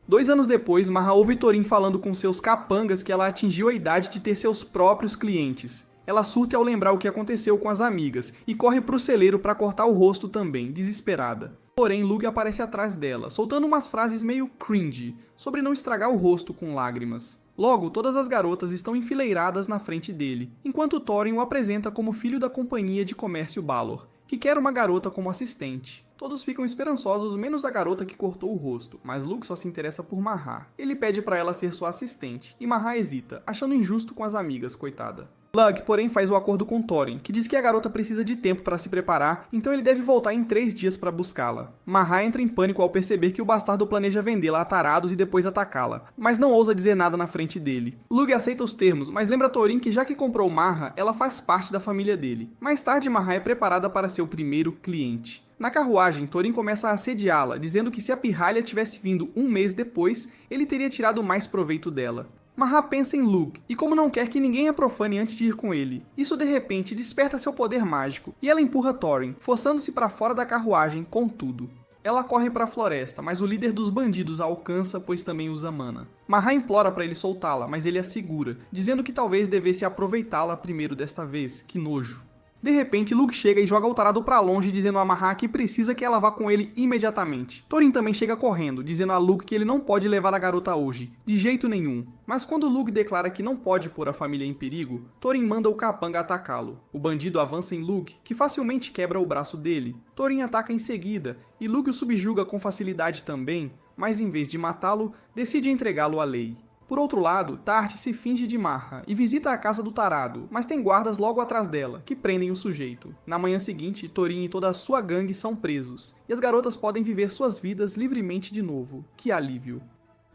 2 anos depois, Marra ouve Thorin falando com seus capangas que ela atingiu a idade de ter seus próprios clientes. Ela surta ao lembrar o que aconteceu com as amigas e corre pro celeiro para cortar o rosto também, desesperada. Porém, Lugg aparece atrás dela, soltando umas frases meio cringe, sobre não estragar o rosto com lágrimas. Logo, todas as garotas estão enfileiradas na frente dele, enquanto Thorin o apresenta como filho da Companhia de Comércio Balor, que quer uma garota como assistente. Todos ficam esperançosos, menos a garota que cortou o rosto, mas Lugg só se interessa por Marha. Ele pede para ela ser sua assistente, e Marha hesita, achando injusto com as amigas, coitada. Lugg, porém, faz o acordo com Thorin, que diz que a garota precisa de tempo para se preparar, então ele deve voltar em 3 dias para buscá-la. Marha entra em pânico ao perceber que o bastardo planeja vendê-la a tarados e depois atacá-la, mas não ousa dizer nada na frente dele. Lugg aceita os termos, mas lembra Thorin que já que comprou Marha, ela faz parte da família dele. Mais tarde, Marha é preparada para ser o primeiro cliente. Na carruagem, Thorin começa a assediá-la, dizendo que se a pirralha tivesse vindo 1 mês depois, ele teria tirado mais proveito dela. Marha pensa em Lugg, e como não quer que ninguém a profane antes de ir com ele, isso de repente desperta seu poder mágico, e ela empurra Thorin, forçando-se para fora da carruagem com tudo. Ela corre para a floresta, mas o líder dos bandidos a alcança, pois também usa mana. Marha implora para ele soltá-la, mas ele a segura, dizendo que talvez devesse aproveitá-la primeiro desta vez, que nojo. De repente, Lugg chega e joga o tarado pra longe, dizendo a Marha que precisa que ela vá com ele imediatamente. Thorin também chega correndo, dizendo a Lugg que ele não pode levar a garota hoje, de jeito nenhum. Mas quando Lugg declara que não pode pôr a família em perigo, Thorin manda o capanga atacá-lo. O bandido avança em Lugg, que facilmente quebra o braço dele. Thorin ataca em seguida, e Lugg o subjuga com facilidade também, mas em vez de matá-lo, decide entregá-lo à lei. Por outro lado, Tart se finge de Marha e visita a casa do tarado, mas tem guardas logo atrás dela, que prendem o sujeito. Na manhã seguinte, Thorin e toda a sua gangue são presos, e as garotas podem viver suas vidas livremente de novo. Que alívio!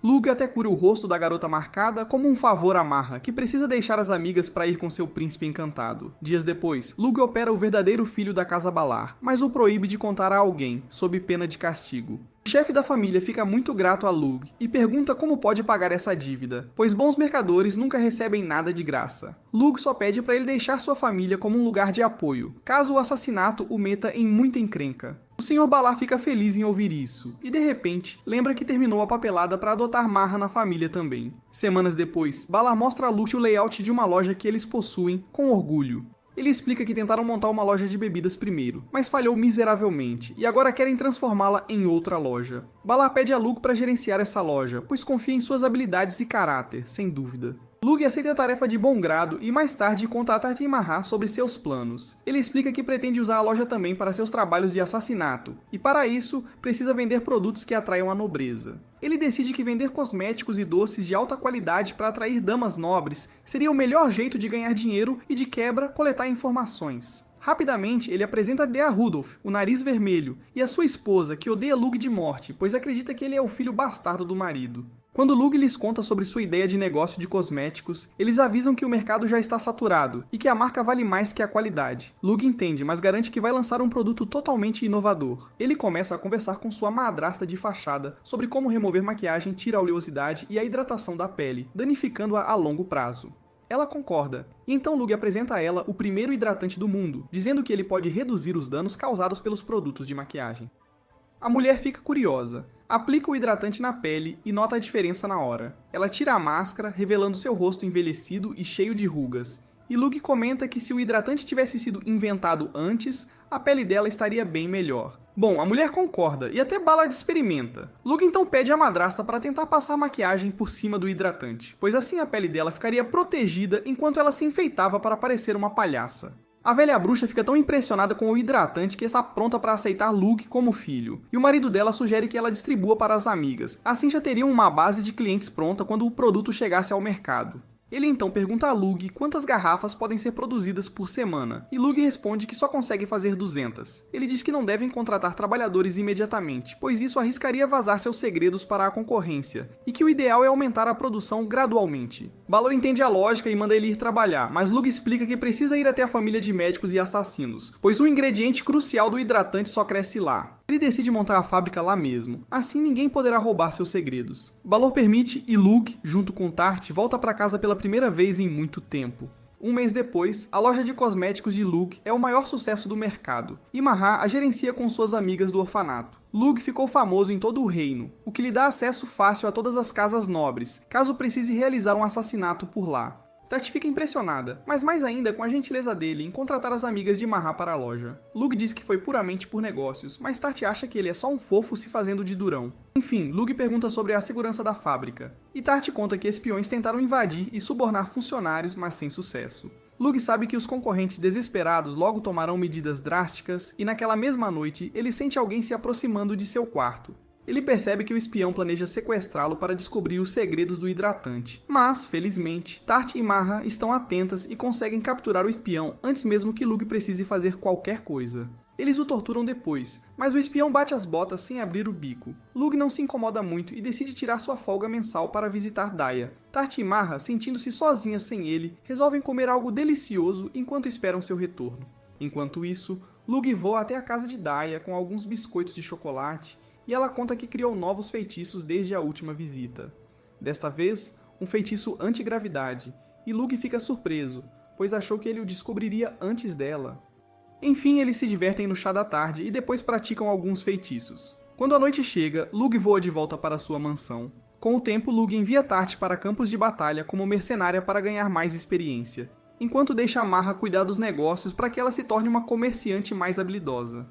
Lugg até cura o rosto da garota marcada como um favor a Marha, que precisa deixar as amigas para ir com seu príncipe encantado. Dias depois, Lugg opera o verdadeiro filho da casa Balar, mas o proíbe de contar a alguém, sob pena de castigo. O chefe da família fica muito grato a Lugg e pergunta como pode pagar essa dívida, pois bons mercadores nunca recebem nada de graça. Lugg só pede para ele deixar sua família como um lugar de apoio, caso o assassinato o meta em muita encrenca. O Sr. Balar fica feliz em ouvir isso, e de repente, lembra que terminou a papelada para adotar Marha na família também. Semanas depois, Balar mostra a Lúthien o layout de uma loja que eles possuem, com orgulho. Ele explica que tentaram montar uma loja de bebidas primeiro, mas falhou miseravelmente, e agora querem transformá-la em outra loja. Balar pede a Lugg para gerenciar essa loja, pois confia em suas habilidades e caráter, sem dúvida. Lugg aceita a tarefa de bom grado e mais tarde conta a Tarsem Marha sobre seus planos. Ele explica que pretende usar a loja também para seus trabalhos de assassinato, e para isso precisa vender produtos que atraiam a nobreza. Ele decide que vender cosméticos e doces de alta qualidade para atrair damas nobres seria o melhor jeito de ganhar dinheiro e, de quebra, coletar informações. Rapidamente, ele apresenta Dea Rudolph, o Nariz Vermelho, e a sua esposa, que odeia Lugg de morte, pois acredita que ele é o filho bastardo do marido. Quando Lugg lhes conta sobre sua ideia de negócio de cosméticos, eles avisam que o mercado já está saturado e que a marca vale mais que a qualidade. Lugg entende, mas garante que vai lançar um produto totalmente inovador. Ele começa a conversar com sua madrasta de fachada sobre como remover maquiagem tira a oleosidade e a hidratação da pele, danificando-a a longo prazo. Ela concorda, e então Lugg apresenta a ela o primeiro hidratante do mundo, dizendo que ele pode reduzir os danos causados pelos produtos de maquiagem. A mulher fica curiosa, aplica o hidratante na pele e nota a diferença na hora. Ela tira a máscara, revelando seu rosto envelhecido e cheio de rugas, e Lugg comenta que se o hidratante tivesse sido inventado antes, a pele dela estaria bem melhor. Bom, a mulher concorda, e até Ballard experimenta. Lugg então pede à madrasta para tentar passar maquiagem por cima do hidratante, pois assim a pele dela ficaria protegida enquanto ela se enfeitava para parecer uma palhaça. A velha bruxa fica tão impressionada com o hidratante que está pronta para aceitar Lugg como filho, e o marido dela sugere que ela distribua para as amigas, assim já teriam uma base de clientes pronta quando o produto chegasse ao mercado. Ele então pergunta a Lugg quantas garrafas podem ser produzidas por semana, e Lugg responde que só consegue fazer 200. Ele diz que não devem contratar trabalhadores imediatamente, pois isso arriscaria vazar seus segredos para a concorrência, e que o ideal é aumentar a produção gradualmente. Balor entende a lógica e manda ele ir trabalhar, mas Lugg explica que precisa ir até a família de médicos e assassinos, pois o ingrediente crucial do hidratante só cresce lá. Ele decide montar a fábrica lá mesmo, assim ninguém poderá roubar seus segredos. Balor permite e Lugg, junto com Tart, volta para casa pela primeira vez em muito tempo. Um mês depois, a loja de cosméticos de Lug é o maior sucesso do mercado, e Mahar a gerencia com suas amigas do orfanato. Lug ficou famoso em todo o reino, o que lhe dá acesso fácil a todas as casas nobres, caso precise realizar um assassinato por lá. Tati fica impressionada, mas mais ainda com a gentileza dele em contratar as amigas de Mahar para a loja. Lug diz que foi puramente por negócios, mas Tati acha que ele é só um fofo se fazendo de durão. Enfim, Lug pergunta sobre a segurança da fábrica, e Tati conta que espiões tentaram invadir e subornar funcionários, mas sem sucesso. Lug sabe que os concorrentes desesperados logo tomarão medidas drásticas, e naquela mesma noite ele sente alguém se aproximando de seu quarto. Ele percebe que o espião planeja sequestrá-lo para descobrir os segredos do hidratante. Mas, felizmente, Tati e Mahar estão atentas e conseguem capturar o espião antes mesmo que Lug precise fazer qualquer coisa. Eles o torturam depois, mas o espião bate as botas sem abrir o bico. Lug não se incomoda muito e decide tirar sua folga mensal para visitar Daya. Tati e Mahar, sentindo-se sozinhas sem ele, resolvem comer algo delicioso enquanto esperam seu retorno. Enquanto isso, Lug voa até a casa de Daya com alguns biscoitos de chocolate, e ela conta que criou novos feitiços desde a última visita. Desta vez, um feitiço anti-gravidade, e Lug fica surpreso, pois achou que ele o descobriria antes dela. Enfim, eles se divertem no chá da tarde e depois praticam alguns feitiços. Quando a noite chega, Lug voa de volta para sua mansão. Com o tempo, Lug envia Tati para campos de batalha como mercenária para ganhar mais experiência, enquanto deixa Mahar cuidar dos negócios para que ela se torne uma comerciante mais habilidosa.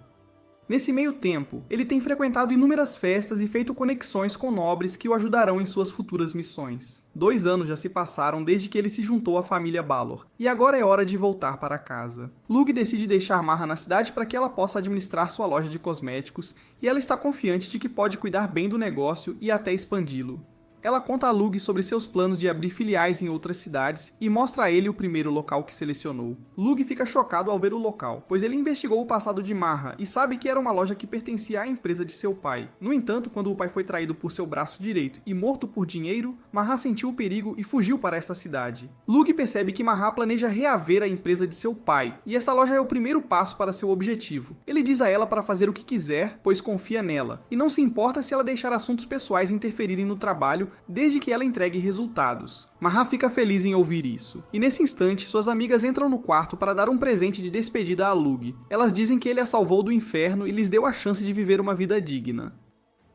Nesse meio tempo, ele tem frequentado inúmeras festas e feito conexões com nobres que o ajudarão em suas futuras missões. 2 anos já se passaram desde que ele se juntou à família Balor, e agora é hora de voltar para casa. Lug decide deixar Mahar na cidade para que ela possa administrar sua loja de cosméticos, e ela está confiante de que pode cuidar bem do negócio e até expandi-lo. Ela conta a Lug sobre seus planos de abrir filiais em outras cidades e mostra a ele o primeiro local que selecionou. Lug fica chocado ao ver o local, pois ele investigou o passado de Mahar e sabe que era uma loja que pertencia à empresa de seu pai. No entanto, quando o pai foi traído por seu braço direito e morto por dinheiro, Mahar sentiu o perigo e fugiu para esta cidade. Lug percebe que Mahar planeja reaver a empresa de seu pai, e esta loja é o primeiro passo para seu objetivo. Ele diz a ela para fazer o que quiser, pois confia nela, e não se importa se ela deixar assuntos pessoais interferirem no trabalho, desde que ela entregue resultados. Mahar fica feliz em ouvir isso, e nesse instante suas amigas entram no quarto para dar um presente de despedida a Lug. Elas dizem que ele a salvou do inferno e lhes deu a chance de viver uma vida digna.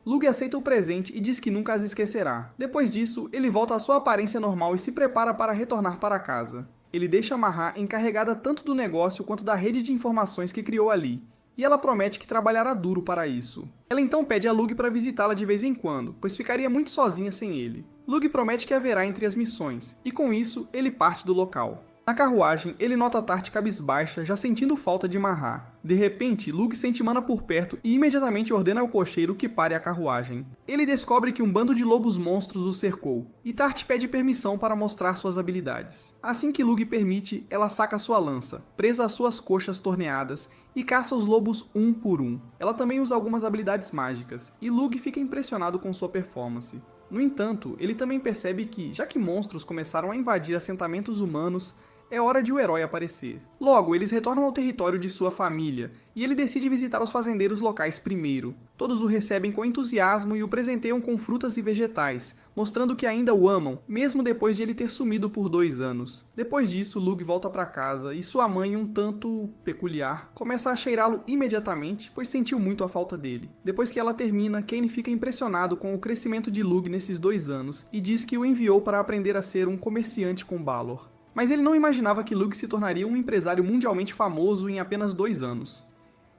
Lug aceita o presente e diz que nunca as esquecerá. Depois disso, ele volta à sua aparência normal e se prepara para retornar para casa. Ele deixa Mahar encarregada tanto do negócio quanto da rede de informações que criou ali, e ela promete que trabalhará duro para isso. Ela então pede a Lug para visitá-la de vez em quando, pois ficaria muito sozinha sem ele. Lug promete que haverá entre as missões, e com isso, ele parte do local. Na carruagem, ele nota Tati cabisbaixa, já sentindo falta de Mahar. De repente, Lug sente Mana por perto e imediatamente ordena ao cocheiro que pare a carruagem. Ele descobre que um bando de lobos monstros o cercou, e Tati pede permissão para mostrar suas habilidades. Assim que Lug permite, ela saca sua lança, presa às suas coxas torneadas, e caça os lobos um por um. Ela também usa algumas habilidades mágicas, e Lug fica impressionado com sua performance. No entanto, ele também percebe que, já que monstros começaram a invadir assentamentos humanos, é hora de o herói aparecer. Logo, eles retornam ao território de sua família, e ele decide visitar os fazendeiros locais primeiro. Todos o recebem com entusiasmo e o presenteiam com frutas e vegetais, mostrando que ainda o amam, mesmo depois de ele ter sumido por 2 anos. Depois disso, Lug volta para casa, e sua mãe, um tanto peculiar, começa a cheirá-lo imediatamente, pois sentiu muito a falta dele. Depois que ela termina, Kain fica impressionado com o crescimento de Lug nesses 2 anos, e diz que o enviou para aprender a ser um comerciante com Balor. Mas ele não imaginava que Lug se tornaria um empresário mundialmente famoso em apenas 2 anos.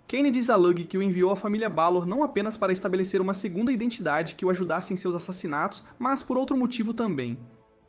Kain diz a Lug que o enviou à família Balor não apenas para estabelecer uma segunda identidade que o ajudasse em seus assassinatos, mas por outro motivo também.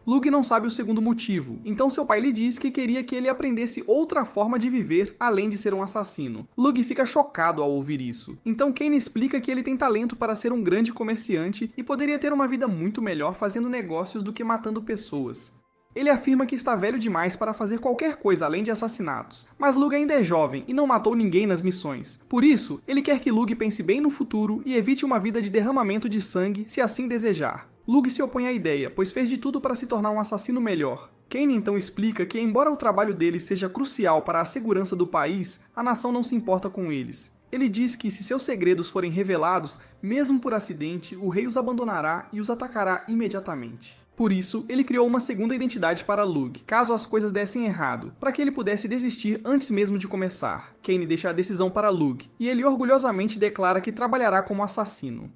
Lug não sabe o segundo motivo, então seu pai lhe diz que queria que ele aprendesse outra forma de viver além de ser um assassino. Lug fica chocado ao ouvir isso, então Kain explica que ele tem talento para ser um grande comerciante e poderia ter uma vida muito melhor fazendo negócios do que matando pessoas. Ele afirma que está velho demais para fazer qualquer coisa além de assassinatos, mas Lug ainda é jovem e não matou ninguém nas missões. Por isso, ele quer que Lug pense bem no futuro e evite uma vida de derramamento de sangue se assim desejar. Lug se opõe à ideia, pois fez de tudo para se tornar um assassino melhor. Kain então explica que, embora o trabalho dele seja crucial para a segurança do país, a nação não se importa com eles. Ele diz que, se seus segredos forem revelados, mesmo por acidente, o rei os abandonará e os atacará imediatamente. Por isso, ele criou uma segunda identidade para Lug, caso as coisas dessem errado, para que ele pudesse desistir antes mesmo de começar. Kane deixa a decisão para Lug, e ele orgulhosamente declara que trabalhará como assassino.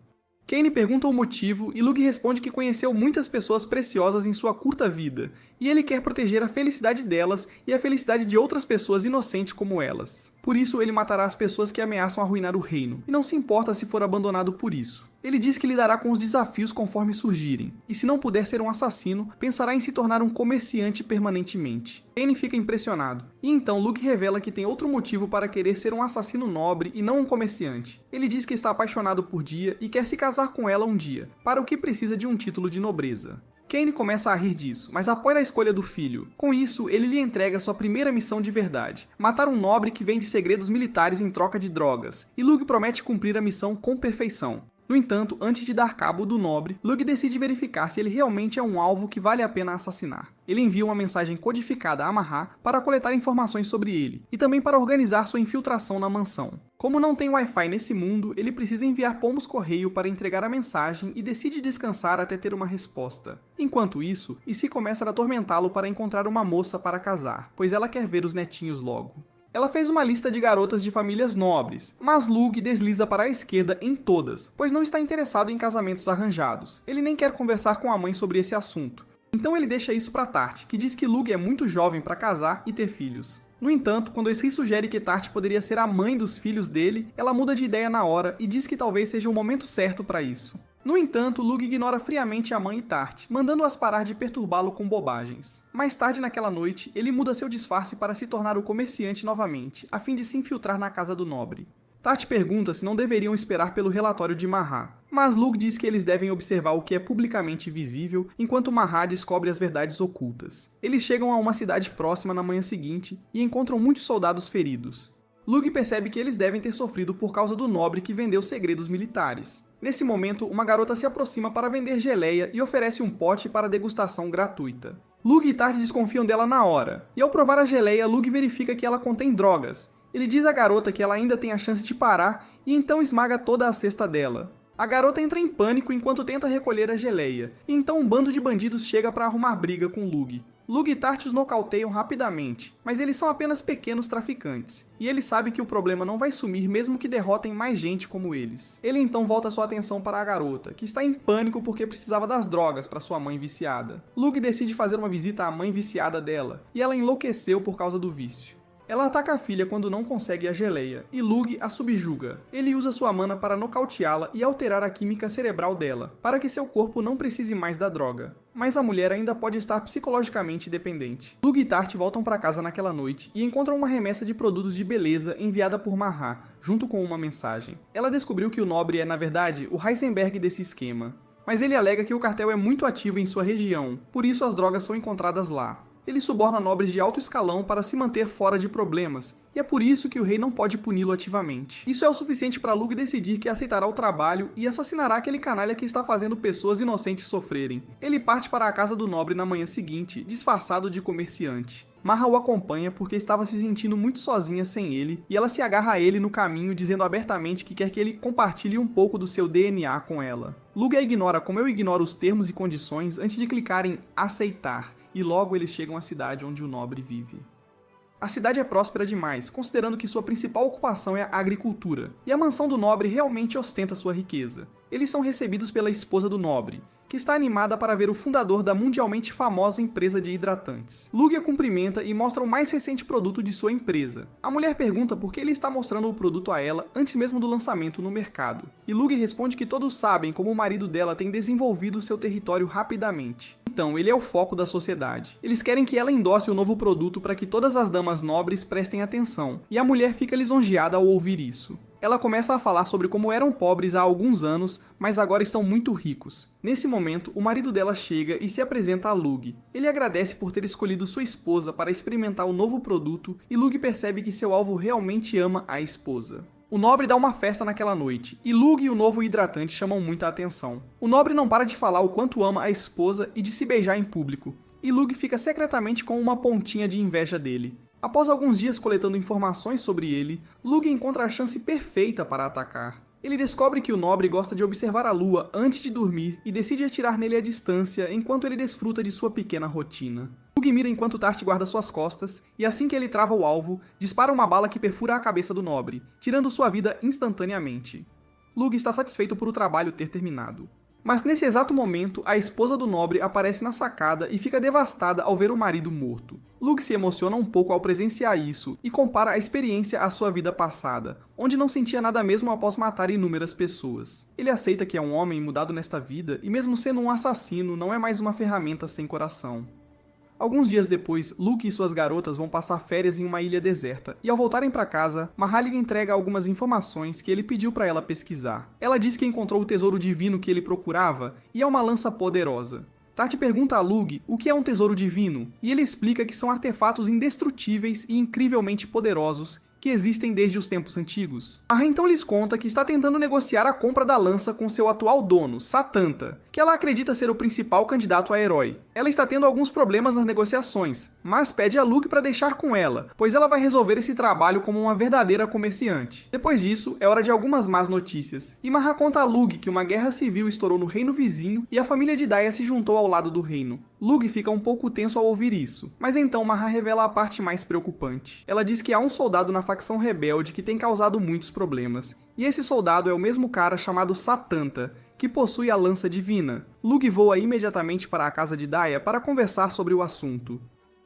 Kane pergunta o motivo e Lug responde que conheceu muitas pessoas preciosas em sua curta vida, e ele quer proteger a felicidade delas e a felicidade de outras pessoas inocentes como elas. Por isso, ele matará as pessoas que ameaçam arruinar o reino, e não se importa se for abandonado por isso. Ele diz que lidará com os desafios conforme surgirem, e se não puder ser um assassino, pensará em se tornar um comerciante permanentemente. Kane fica impressionado, e então Lug revela que tem outro motivo para querer ser um assassino nobre e não um comerciante. Ele diz que está apaixonado por Dia e quer se casar com ela um dia, para o que precisa de um título de nobreza. Kane começa a rir disso, mas apoia a escolha do filho. Com isso, ele lhe entrega sua primeira missão de verdade, matar um nobre que vende segredos militares em troca de drogas, e Lug promete cumprir a missão com perfeição. No entanto, antes de dar cabo do nobre, Lug decide verificar se ele realmente é um alvo que vale a pena assassinar. Ele envia uma mensagem codificada a Maha para coletar informações sobre ele, e também para organizar sua infiltração na mansão. Como não tem Wi-Fi nesse mundo, ele precisa enviar pombos-correio para entregar a mensagem e decide descansar até ter uma resposta. Enquanto isso, Issy começa a atormentá-lo para encontrar uma moça para casar, pois ela quer ver os netinhos logo. Ela fez uma lista de garotas de famílias nobres, mas Lug desliza para a esquerda em todas, pois não está interessado em casamentos arranjados. Ele nem quer conversar com a mãe sobre esse assunto. Então ele deixa isso para Tart, que diz que Lug é muito jovem para casar e ter filhos. No entanto, quando Issy sugere que Tart poderia ser a mãe dos filhos dele, ela muda de ideia na hora e diz que talvez seja o momento certo para isso. No entanto, Lug ignora friamente a mãe e Tart, mandando-as parar de perturbá-lo com bobagens. Mais tarde naquela noite, ele muda seu disfarce para se tornar o comerciante novamente, a fim de se infiltrar na casa do nobre. Tart pergunta se não deveriam esperar pelo relatório de Maha, mas Lug diz que eles devem observar o que é publicamente visível, enquanto Maha descobre as verdades ocultas. Eles chegam a uma cidade próxima na manhã seguinte e encontram muitos soldados feridos. Lug percebe que eles devem ter sofrido por causa do nobre que vendeu segredos militares. Nesse momento, uma garota se aproxima para vender geleia e oferece um pote para degustação gratuita. Lug e Tart desconfiam dela na hora, e ao provar a geleia, Lug verifica que ela contém drogas. Ele diz à garota que ela ainda tem a chance de parar e então esmaga toda a cesta dela. A garota entra em pânico enquanto tenta recolher a geleia, e então um bando de bandidos chega para arrumar briga com Lug. Lug e Tart os nocauteiam rapidamente, mas eles são apenas pequenos traficantes, e ele sabe que o problema não vai sumir mesmo que derrotem mais gente como eles. Ele então volta sua atenção para a garota, que está em pânico porque precisava das drogas para sua mãe viciada. Lug decide fazer uma visita à mãe viciada dela, e ela enlouqueceu por causa do vício. Ela ataca a filha quando não consegue a geleia, e Lug a subjuga. Ele usa sua mana para nocauteá-la e alterar a química cerebral dela, para que seu corpo não precise mais da droga. Mas a mulher ainda pode estar psicologicamente dependente. Lug e Tart voltam para casa naquela noite e encontram uma remessa de produtos de beleza enviada por Maha, junto com uma mensagem. Ela descobriu que o nobre é, na verdade, o Heisenberg desse esquema. Mas ele alega que o cartel é muito ativo em sua região, por isso as drogas são encontradas lá. Ele suborna nobres de alto escalão para se manter fora de problemas, e é por isso que o rei não pode puni-lo ativamente. Isso é o suficiente para Lug decidir que aceitará o trabalho e assassinará aquele canalha que está fazendo pessoas inocentes sofrerem. Ele parte para a casa do nobre na manhã seguinte, disfarçado de comerciante. Maha o acompanha porque estava se sentindo muito sozinha sem ele, e ela se agarra a ele no caminho dizendo abertamente que quer que ele compartilhe um pouco do seu DNA com ela. Lug a ignora como eu ignoro os termos e condições antes de clicar em aceitar, e logo eles chegam à cidade onde o nobre vive. A cidade é próspera demais, considerando que sua principal ocupação é a agricultura, e a mansão do nobre realmente ostenta sua riqueza. Eles são recebidos pela esposa do nobre, que está animada para ver o fundador da mundialmente famosa empresa de hidratantes. Lug a cumprimenta e mostra o mais recente produto de sua empresa. A mulher pergunta por que ele está mostrando o produto a ela antes mesmo do lançamento no mercado. E Lug responde que todos sabem como o marido dela tem desenvolvido seu território rapidamente. Então, ele é o foco da sociedade. Eles querem que ela endosse o novo produto para que todas as damas nobres prestem atenção, e a mulher fica lisonjeada ao ouvir isso. Ela começa a falar sobre como eram pobres há alguns anos, mas agora estão muito ricos. Nesse momento, o marido dela chega e se apresenta a Lug. Ele agradece por ter escolhido sua esposa para experimentar o novo produto, e Lug percebe que seu alvo realmente ama a esposa. O nobre dá uma festa naquela noite, e Lug e o novo hidratante chamam muita atenção. O nobre não para de falar o quanto ama a esposa e de se beijar em público, e Lug fica secretamente com uma pontinha de inveja dele. Após alguns dias coletando informações sobre ele, Lug encontra a chance perfeita para atacar. Ele descobre que o nobre gosta de observar a lua antes de dormir e decide atirar nele à distância enquanto ele desfruta de sua pequena rotina. Lug mira enquanto Tart guarda suas costas, e assim que ele trava o alvo, dispara uma bala que perfura a cabeça do nobre, tirando sua vida instantaneamente. Lug está satisfeito por o trabalho ter terminado. Mas nesse exato momento, a esposa do nobre aparece na sacada e fica devastada ao ver o marido morto. Lug se emociona um pouco ao presenciar isso e compara a experiência à sua vida passada, onde não sentia nada mesmo após matar inúmeras pessoas. Ele aceita que é um homem mudado nesta vida e mesmo sendo um assassino, não é mais uma ferramenta sem coração. Alguns dias depois, Luke e suas garotas vão passar férias em uma ilha deserta, e ao voltarem para casa, Mahalia entrega algumas informações que ele pediu para ela pesquisar. Ela diz que encontrou o tesouro divino que ele procurava, e é uma lança poderosa. Tart pergunta a Lug o que é um tesouro divino, e ele explica que são artefatos indestrutíveis e incrivelmente poderosos que existem desde os tempos antigos. Maha então lhes conta que está tentando negociar a compra da lança com seu atual dono, Satanta, que ela acredita ser o principal candidato a herói. Ela está tendo alguns problemas nas negociações, mas pede a Lug para deixar com ela, pois ela vai resolver esse trabalho como uma verdadeira comerciante. Depois disso, é hora de algumas más notícias, e Maha conta a Lug que uma guerra civil estourou no reino vizinho e a família de Daya se juntou ao lado do reino. Lug fica um pouco tenso ao ouvir isso, mas então Maha revela a parte mais preocupante. Ela diz que há um soldado na facção rebelde que tem causado muitos problemas, e esse soldado é o mesmo cara chamado Satanta, que possui a lança divina. Lug voa imediatamente para a casa de Daya para conversar sobre o assunto.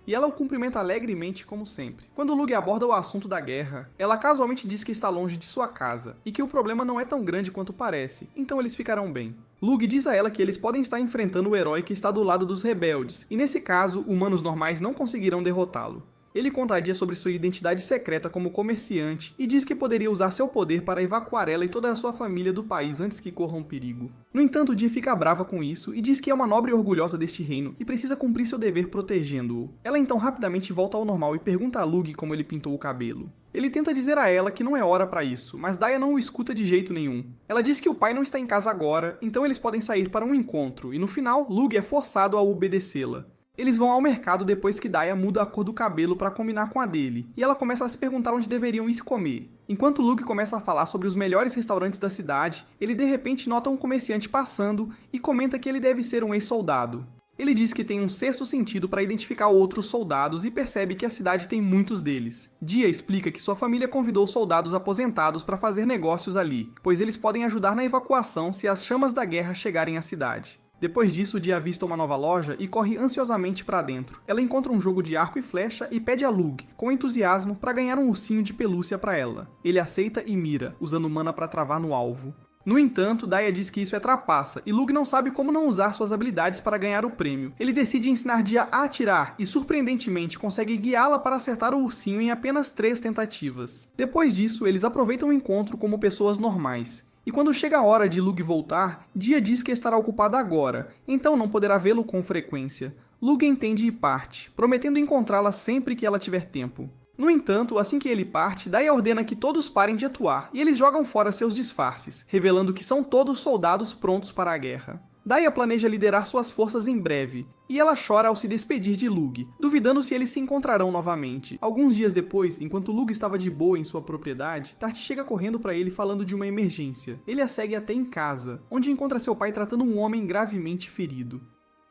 E ela o cumprimenta alegremente como sempre. Quando Lug aborda o assunto da guerra, ela casualmente diz que está longe de sua casa, e que o problema não é tão grande quanto parece, então eles ficarão bem. Lug diz a ela que eles podem estar enfrentando o herói que está do lado dos rebeldes, e nesse caso, humanos normais não conseguirão derrotá-lo. Ele contaria sobre sua identidade secreta como comerciante e diz que poderia usar seu poder para evacuar ela e toda a sua família do país antes que corram perigo. No entanto, Dia fica brava com isso e diz que é uma nobre e orgulhosa deste reino e precisa cumprir seu dever protegendo-o. Ela então rapidamente volta ao normal e pergunta a Lug como ele pintou o cabelo. Ele tenta dizer a ela que não é hora para isso, mas Daya não o escuta de jeito nenhum. Ela diz que o pai não está em casa agora, então eles podem sair para um encontro, e no final, Lug é forçado a obedecê-la. Eles vão ao mercado depois que Daya muda a cor do cabelo para combinar com a dele, e ela começa a se perguntar onde deveriam ir comer. Enquanto Lug começa a falar sobre os melhores restaurantes da cidade, ele de repente nota um comerciante passando e comenta que ele deve ser um ex-soldado. Ele diz que tem um sexto sentido para identificar outros soldados e percebe que a cidade tem muitos deles. Dia explica que sua família convidou soldados aposentados para fazer negócios ali, pois eles podem ajudar na evacuação se as chamas da guerra chegarem à cidade. Depois disso, Dia avista uma nova loja e corre ansiosamente para dentro. Ela encontra um jogo de arco e flecha e pede a Lug, com entusiasmo, para ganhar um ursinho de pelúcia para ela. Ele aceita e mira, usando mana para travar no alvo. No entanto, Daya diz que isso é trapaça, e Lug não sabe como não usar suas habilidades para ganhar o prêmio. Ele decide ensinar Dia a atirar, e surpreendentemente consegue guiá-la para acertar o ursinho em apenas 3 tentativas. Depois disso, eles aproveitam o encontro como pessoas normais. E quando chega a hora de Lug voltar, Dia diz que estará ocupada agora, então não poderá vê-lo com frequência. Lug entende e parte, prometendo encontrá-la sempre que ela tiver tempo. No entanto, assim que ele parte, Daya ordena que todos parem de atuar, e eles jogam fora seus disfarces, revelando que são todos soldados prontos para a guerra. Daya planeja liderar suas forças em breve, e ela chora ao se despedir de Lug, duvidando se eles se encontrarão novamente. Alguns dias depois, enquanto Lug estava de boa em sua propriedade, Tart chega correndo para ele falando de uma emergência. Ele a segue até em casa, onde encontra seu pai tratando um homem gravemente ferido.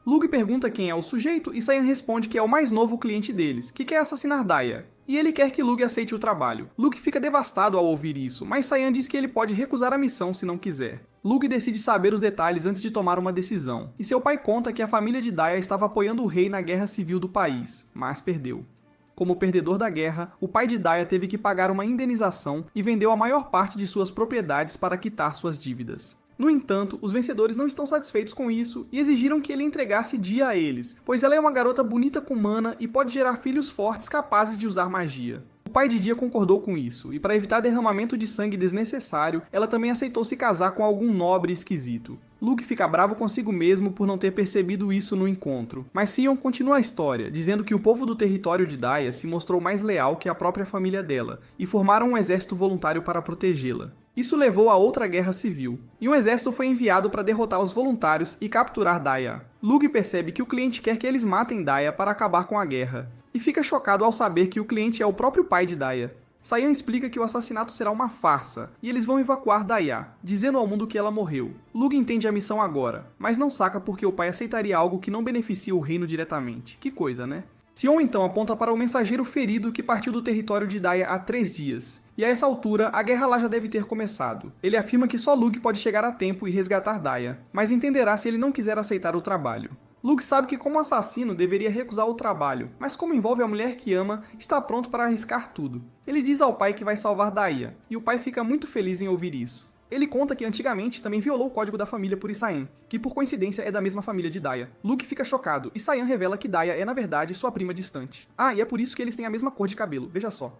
Lug pergunta quem é o sujeito e Cyan responde que é o mais novo cliente deles, que quer assassinar Daya. E ele quer que Lug aceite o trabalho. Lug fica devastado ao ouvir isso, mas Cyan diz que ele pode recusar a missão se não quiser. Lug decide saber os detalhes antes de tomar uma decisão, e seu pai conta que a família de Daya estava apoiando o rei na guerra civil do país, mas perdeu. Como perdedor da guerra, o pai de Daya teve que pagar uma indenização e vendeu a maior parte de suas propriedades para quitar suas dívidas. No entanto, os vencedores não estão satisfeitos com isso e exigiram que ele entregasse Dia a eles, pois ela é uma garota bonita com mana e pode gerar filhos fortes capazes de usar magia. O pai de Dia concordou com isso, e para evitar derramamento de sangue desnecessário, ela também aceitou se casar com algum nobre esquisito. Luke fica bravo consigo mesmo por não ter percebido isso no encontro, mas Sion continua a história, dizendo que o povo do território de Daya se mostrou mais leal que a própria família dela, e formaram um exército voluntário para protegê-la. Isso levou a outra guerra civil, e um exército foi enviado para derrotar os voluntários e capturar Daya. Luke percebe que o cliente quer que eles matem Daya para acabar com a guerra, e fica chocado ao saber que o cliente é o próprio pai de Daya. Saiyan explica que o assassinato será uma farsa, e eles vão evacuar Daya, dizendo ao mundo que ela morreu. Lug entende a missão agora, mas não saca porque o pai aceitaria algo que não beneficia o reino diretamente. Que coisa, né? Sion então aponta para o mensageiro ferido que partiu do território de Daya há 3 dias. E a essa altura, a guerra lá já deve ter começado. Ele afirma que só Lug pode chegar a tempo e resgatar Daya, mas entenderá se ele não quiser aceitar o trabalho. Lug sabe que como assassino deveria recusar o trabalho, mas como envolve a mulher que ama, está pronto para arriscar tudo. Ele diz ao pai que vai salvar Daya, e o pai fica muito feliz em ouvir isso. Ele conta que antigamente também violou o código da família por Saiyan, que por coincidência é da mesma família de Daya. Luke fica chocado, e Saiyan revela que Daya é na verdade sua prima distante. Ah, e é por isso que eles têm a mesma cor de cabelo, veja só.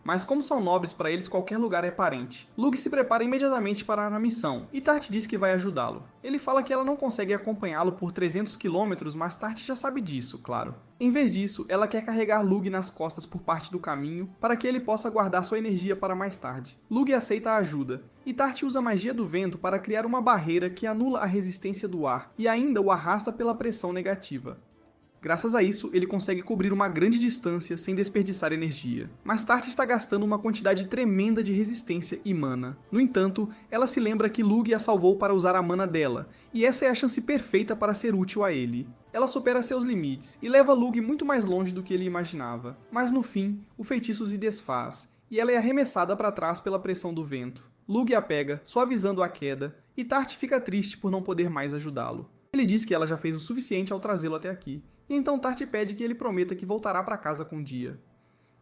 Mas como são nobres, para eles qualquer lugar é parente. Luke se prepara imediatamente para a missão, e Tart diz que vai ajudá-lo. Ele fala que ela não consegue acompanhá-lo por 300 km, mas Tart já sabe disso, claro. Em vez disso, ela quer carregar Luke nas costas por parte do caminho, para que ele possa guardar sua energia para mais tarde. Luke aceita a ajuda, e Tart usa a magia do vento para criar uma barreira que anula a resistência do ar, e ainda o arrasta pela pressão negativa. Graças a isso, ele consegue cobrir uma grande distância sem desperdiçar energia. Mas Tart está gastando uma quantidade tremenda de resistência e mana. No entanto, ela se lembra que Lug a salvou para usar a mana dela, e essa é a chance perfeita para ser útil a ele. Ela supera seus limites e leva Lug muito mais longe do que ele imaginava. Mas no fim, o feitiço se desfaz, e ela é arremessada para trás pela pressão do vento. Lug a pega, suavizando a queda, e Tart fica triste por não poder mais ajudá-lo. Ele diz que ela já fez o suficiente ao trazê-lo até aqui, e então Tart pede que ele prometa que voltará para casa com um dia.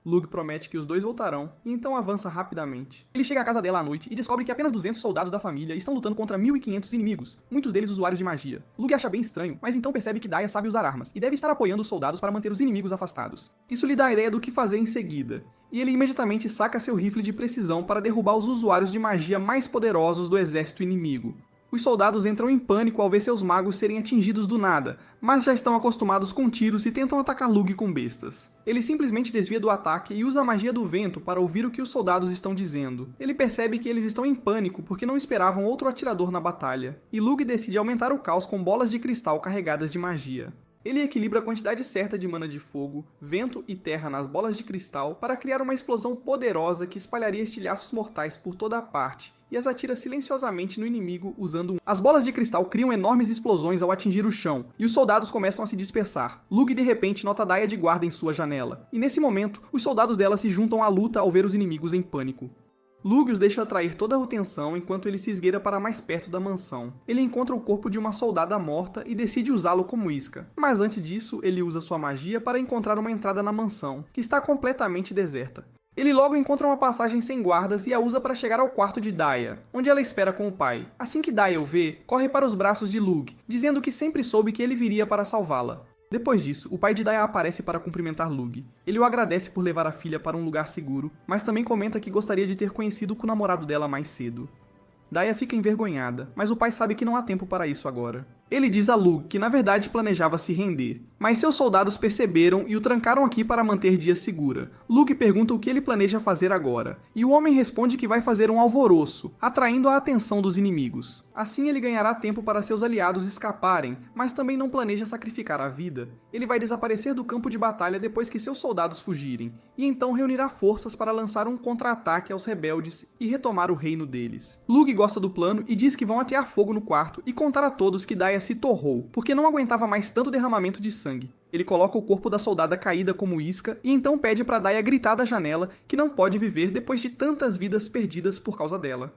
Lug promete que os dois voltarão, e então avança rapidamente. Ele chega à casa dela à noite e descobre que apenas 200 soldados da família estão lutando contra 1.500 inimigos, muitos deles usuários de magia. Lug acha bem estranho, mas então percebe que Daya sabe usar armas, e deve estar apoiando os soldados para manter os inimigos afastados. Isso lhe dá a ideia do que fazer em seguida, e ele imediatamente saca seu rifle de precisão para derrubar os usuários de magia mais poderosos do exército inimigo. Os soldados entram em pânico ao ver seus magos serem atingidos do nada, mas já estão acostumados com tiros e tentam atacar Lug com bestas. Ele simplesmente desvia do ataque e usa a magia do vento para ouvir o que os soldados estão dizendo. Ele percebe que eles estão em pânico porque não esperavam outro atirador na batalha, e Lug decide aumentar o caos com bolas de cristal carregadas de magia. Ele equilibra a quantidade certa de mana de fogo, vento e terra nas bolas de cristal para criar uma explosão poderosa que espalharia estilhaços mortais por toda a parte, e as atira silenciosamente no inimigo usando As bolas de cristal criam enormes explosões ao atingir o chão, e os soldados começam a se dispersar. Lug de repente nota Daya de guarda em sua janela, e nesse momento, os soldados dela se juntam à luta ao ver os inimigos em pânico. Lug os deixa atrair toda a atenção enquanto ele se esgueira para mais perto da mansão. Ele encontra o corpo de uma soldada morta e decide usá-lo como isca, mas antes disso, ele usa sua magia para encontrar uma entrada na mansão, que está completamente deserta. Ele logo encontra uma passagem sem guardas e a usa para chegar ao quarto de Daya, onde ela espera com o pai. Assim que Daya o vê, corre para os braços de Lug, dizendo que sempre soube que ele viria para salvá-la. Depois disso, o pai de Daya aparece para cumprimentar Lug. Ele o agradece por levar a filha para um lugar seguro, mas também comenta que gostaria de ter conhecido o namorado dela mais cedo. Daya fica envergonhada, mas o pai sabe que não há tempo para isso agora. Ele diz a Lug que na verdade planejava se render, mas seus soldados perceberam e o trancaram aqui para manter Dia segura. Lug pergunta o que ele planeja fazer agora, e o homem responde que vai fazer um alvoroço, atraindo a atenção dos inimigos. Assim ele ganhará tempo para seus aliados escaparem, mas também não planeja sacrificar a vida. Ele vai desaparecer do campo de batalha depois que seus soldados fugirem, e então reunirá forças para lançar um contra-ataque aos rebeldes e retomar o reino deles. Lug gosta do plano e diz que vão atear fogo no quarto e contar a todos que Daya se torrou, porque não aguentava mais tanto derramamento de sangue. Ele coloca o corpo da soldada caída como isca e então pede para Daya gritar da janela que não pode viver depois de tantas vidas perdidas por causa dela.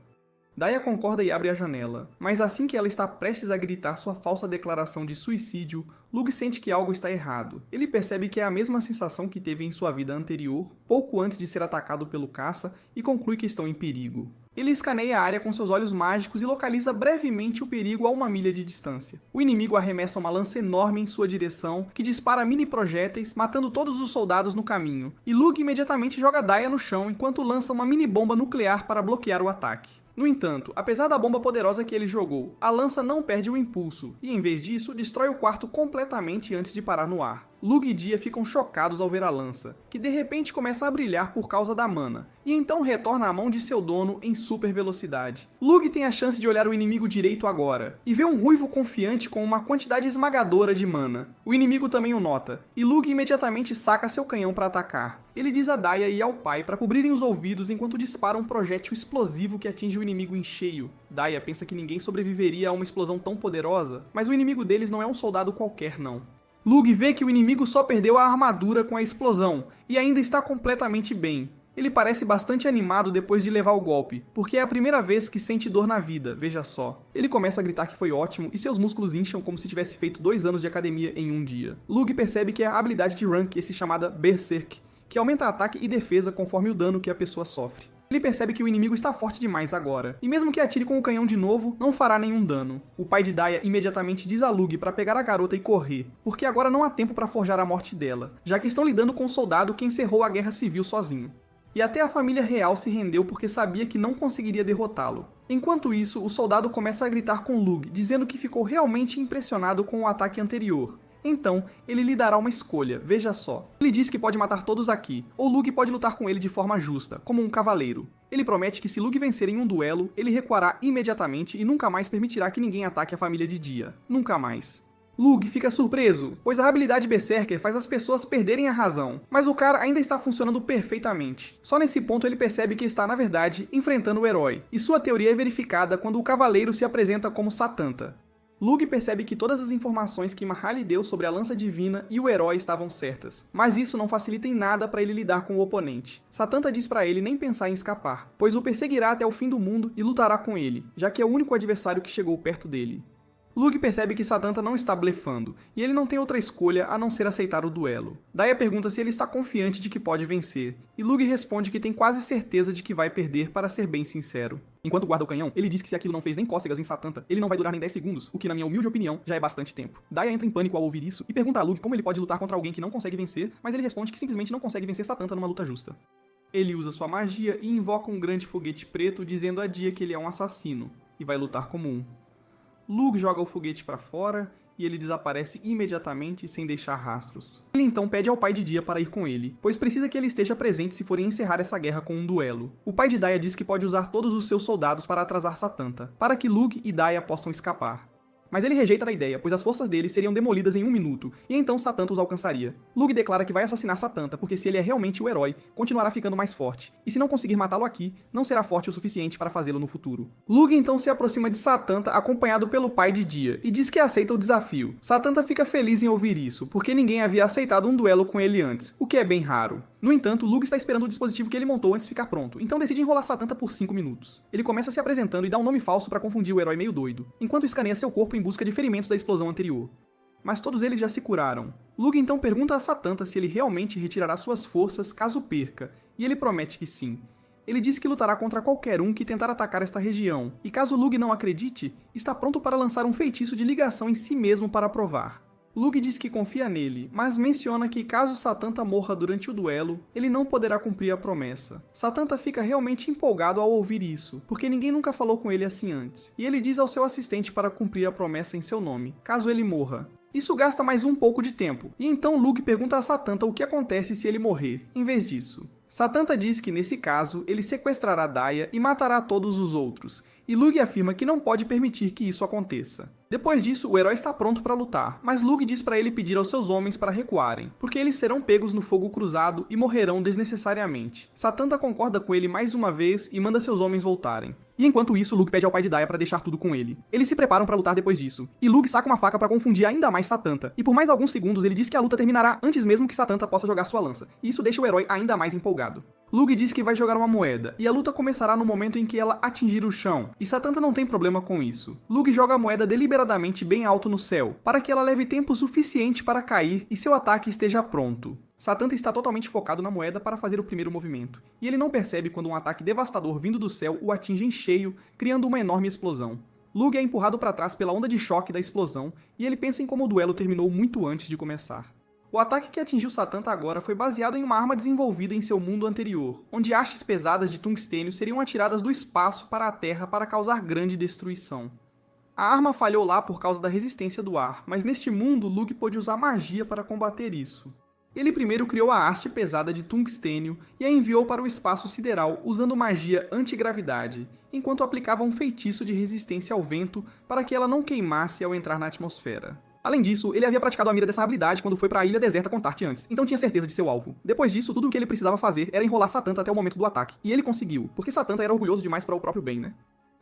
Daya concorda e abre a janela, mas assim que ela está prestes a gritar sua falsa declaração de suicídio, Lug sente que algo está errado. Ele percebe que é a mesma sensação que teve em sua vida anterior, pouco antes de ser atacado pelo caça, e conclui que estão em perigo. Ele escaneia a área com seus olhos mágicos e localiza brevemente o perigo a 1 milha de distância. O inimigo arremessa uma lança enorme em sua direção, que dispara mini projéteis, matando todos os soldados no caminho, e Lug imediatamente joga Daya no chão enquanto lança uma mini bomba nuclear para bloquear o ataque. No entanto, apesar da bomba poderosa que ele jogou, a lança não perde o impulso, e em vez disso, destrói o quarto completamente antes de parar no ar. Lug e Dia ficam chocados ao ver a lança, que de repente começa a brilhar por causa da mana, e então retorna à mão de seu dono em super velocidade. Lug tem a chance de olhar o inimigo direito agora, e vê um ruivo confiante com uma quantidade esmagadora de mana. O inimigo também o nota, e Lug imediatamente saca seu canhão para atacar. Ele diz a Daya e ao pai para cobrirem os ouvidos enquanto dispara um projétil explosivo que atinge o inimigo em cheio. Daya pensa que ninguém sobreviveria a uma explosão tão poderosa, mas o inimigo deles não é um soldado qualquer não. Lug vê que o inimigo só perdeu a armadura com a explosão, e ainda está completamente bem. Ele parece bastante animado depois de levar o golpe, porque é a primeira vez que sente dor na vida, veja só. Ele começa a gritar que foi ótimo e seus músculos incham como se tivesse feito 2 anos de academia em um dia. Lug percebe que é a habilidade de Rank se chamada Berserk, que aumenta ataque e defesa conforme o dano que a pessoa sofre. Ele percebe que o inimigo está forte demais agora, e mesmo que atire com o canhão de novo, não fará nenhum dano. O pai de Daya imediatamente diz a Lug para pegar a garota e correr, porque agora não há tempo para forjar a morte dela, já que estão lidando com um soldado que encerrou a guerra civil sozinho. E até a família real se rendeu porque sabia que não conseguiria derrotá-lo. Enquanto isso, o soldado começa a gritar com Lug, dizendo que ficou realmente impressionado com o ataque anterior. Então, ele lhe dará uma escolha, veja só. Ele diz que pode matar todos aqui, ou Lug pode lutar com ele de forma justa, como um cavaleiro. Ele promete que se Lug vencer em um duelo, ele recuará imediatamente e nunca mais permitirá que ninguém ataque a família de Dia. Nunca mais. Lug fica surpreso, pois a habilidade Berserker faz as pessoas perderem a razão, mas o cara ainda está funcionando perfeitamente. Só nesse ponto ele percebe que está, na verdade, enfrentando o herói, e sua teoria é verificada quando o cavaleiro se apresenta como Satanta. Lug percebe que todas as informações que Mahar lhe deu sobre a lança divina e o herói estavam certas, mas isso não facilita em nada para ele lidar com o oponente. Satanta diz para ele nem pensar em escapar, pois o perseguirá até o fim do mundo e lutará com ele, já que é o único adversário que chegou perto dele. Lug percebe que Satanta não está blefando, e ele não tem outra escolha a não ser aceitar o duelo. Daya pergunta se ele está confiante de que pode vencer, e Lug responde que tem quase certeza de que vai perder, para ser bem sincero. Enquanto guarda o canhão, ele diz que se aquilo não fez nem cócegas em Satanta, ele não vai durar nem 10 segundos, o que na minha humilde opinião já é bastante tempo. Daya entra em pânico ao ouvir isso, e pergunta a Lug como ele pode lutar contra alguém que não consegue vencer, mas ele responde que simplesmente não consegue vencer Satanta numa luta justa. Ele usa sua magia e invoca um grande foguete preto dizendo a Dia que ele é um assassino, e vai lutar como um. Lug joga o foguete para fora e ele desaparece imediatamente sem deixar rastros. Ele então pede ao pai de Dia para ir com ele, pois precisa que ele esteja presente se forem encerrar essa guerra com um duelo. O pai de Daya diz que pode usar todos os seus soldados para atrasar Satanta, para que Lug e Daya possam escapar. Mas ele rejeita a ideia, pois as forças dele seriam demolidas em 1 minuto, e então Satanta os alcançaria. Lug declara que vai assassinar Satanta, porque se ele é realmente o herói, continuará ficando mais forte, e se não conseguir matá-lo aqui, não será forte o suficiente para fazê-lo no futuro. Lug então se aproxima de Satanta, acompanhado pelo pai de Dia, e diz que aceita o desafio. Satanta fica feliz em ouvir isso, porque ninguém havia aceitado um duelo com ele antes, o que é bem raro. No entanto, Lug está esperando o dispositivo que ele montou antes de ficar pronto, então decide enrolar Satanta por 5 minutos. Ele começa se apresentando e dá um nome falso para confundir o herói meio doido, enquanto escaneia seu corpo em busca de ferimentos da explosão anterior. Mas todos eles já se curaram. Lug então pergunta a Satanta se ele realmente retirará suas forças caso perca, e ele promete que sim. Ele diz que lutará contra qualquer um que tentar atacar esta região, e caso Lug não acredite, está pronto para lançar um feitiço de ligação em si mesmo para provar. Lug diz que confia nele, mas menciona que caso Satanta morra durante o duelo, ele não poderá cumprir a promessa. Satanta fica realmente empolgado ao ouvir isso, porque ninguém nunca falou com ele assim antes, e ele diz ao seu assistente para cumprir a promessa em seu nome, caso ele morra. Isso gasta mais um pouco de tempo, e então Lug pergunta a Satanta o que acontece se ele morrer, em vez disso. Satanta diz que, nesse caso, ele sequestrará Daya e matará todos os outros, e Lug afirma que não pode permitir que isso aconteça. Depois disso, o herói está pronto para lutar, mas Lug diz para ele pedir aos seus homens para recuarem, porque eles serão pegos no fogo cruzado e morrerão desnecessariamente. Satanta concorda com ele mais uma vez e manda seus homens voltarem. E enquanto isso, Lug pede ao pai de Daya para deixar tudo com ele. Eles se preparam para lutar depois disso, e Lug saca uma faca para confundir ainda mais Satanta, e por mais alguns segundos ele diz que a luta terminará antes mesmo que Satanta possa jogar sua lança, e isso deixa o herói ainda mais empolgado. Lug diz que vai jogar uma moeda, e a luta começará no momento em que ela atingir o chão, e Satanta não tem problema com isso. Lug joga a moeda deliberadamente bem alto no céu, para que ela leve tempo suficiente para cair e seu ataque esteja pronto. Satanta está totalmente focado na moeda para fazer o primeiro movimento, e ele não percebe quando um ataque devastador vindo do céu o atinge em cheio, criando uma enorme explosão. Lug é empurrado para trás pela onda de choque da explosão, e ele pensa em como o duelo terminou muito antes de começar. O ataque que atingiu Satanta agora foi baseado em uma arma desenvolvida em seu mundo anterior, onde hastes pesadas de tungstênio seriam atiradas do espaço para a Terra para causar grande destruição. A arma falhou lá por causa da resistência do ar, mas neste mundo Luke pôde usar magia para combater isso. Ele primeiro criou a haste pesada de tungstênio e a enviou para o espaço sideral usando magia antigravidade, enquanto aplicava um feitiço de resistência ao vento para que ela não queimasse ao entrar na atmosfera. Além disso, ele havia praticado a mira dessa habilidade quando foi para a ilha deserta com Tart antes, então tinha certeza de seu alvo. Depois disso, tudo o que ele precisava fazer era enrolar Satanta até o momento do ataque, e ele conseguiu, porque Satanta era orgulhoso demais para o próprio bem, né?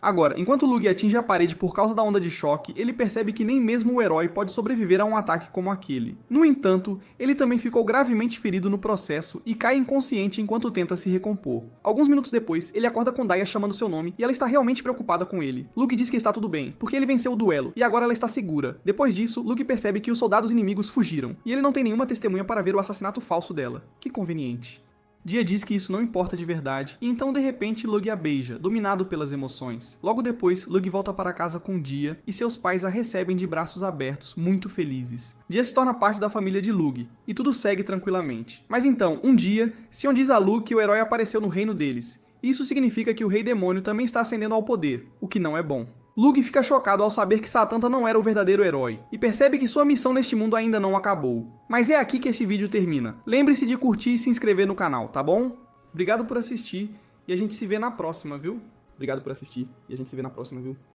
Agora, enquanto Luke atinge a parede por causa da onda de choque, ele percebe que nem mesmo o herói pode sobreviver a um ataque como aquele. No entanto, ele também ficou gravemente ferido no processo e cai inconsciente enquanto tenta se recompor. Alguns minutos depois, ele acorda com Daya chamando seu nome e ela está realmente preocupada com ele. Luke diz que está tudo bem, porque ele venceu o duelo e agora ela está segura. Depois disso, Luke percebe que os soldados inimigos fugiram e ele não tem nenhuma testemunha para ver o assassinato falso dela. Que conveniente. Dia diz que isso não importa de verdade, e então de repente Lug a beija, dominado pelas emoções. Logo depois, Lug volta para casa com Dia, e seus pais a recebem de braços abertos, muito felizes. Dia se torna parte da família de Lug, e tudo segue tranquilamente. Mas então, um dia, Sion diz a Lug que o herói apareceu no reino deles. Isso significa que o Rei Demônio também está ascendendo ao poder, o que não é bom. Lug fica chocado ao saber que Satanta não era o verdadeiro herói, e percebe que sua missão neste mundo ainda não acabou. Mas é aqui que este vídeo termina. Lembre-se de curtir e se inscrever no canal, tá bom? Obrigado por assistir, e a gente se vê na próxima, viu? Obrigado por assistir, e a gente se vê na próxima, viu?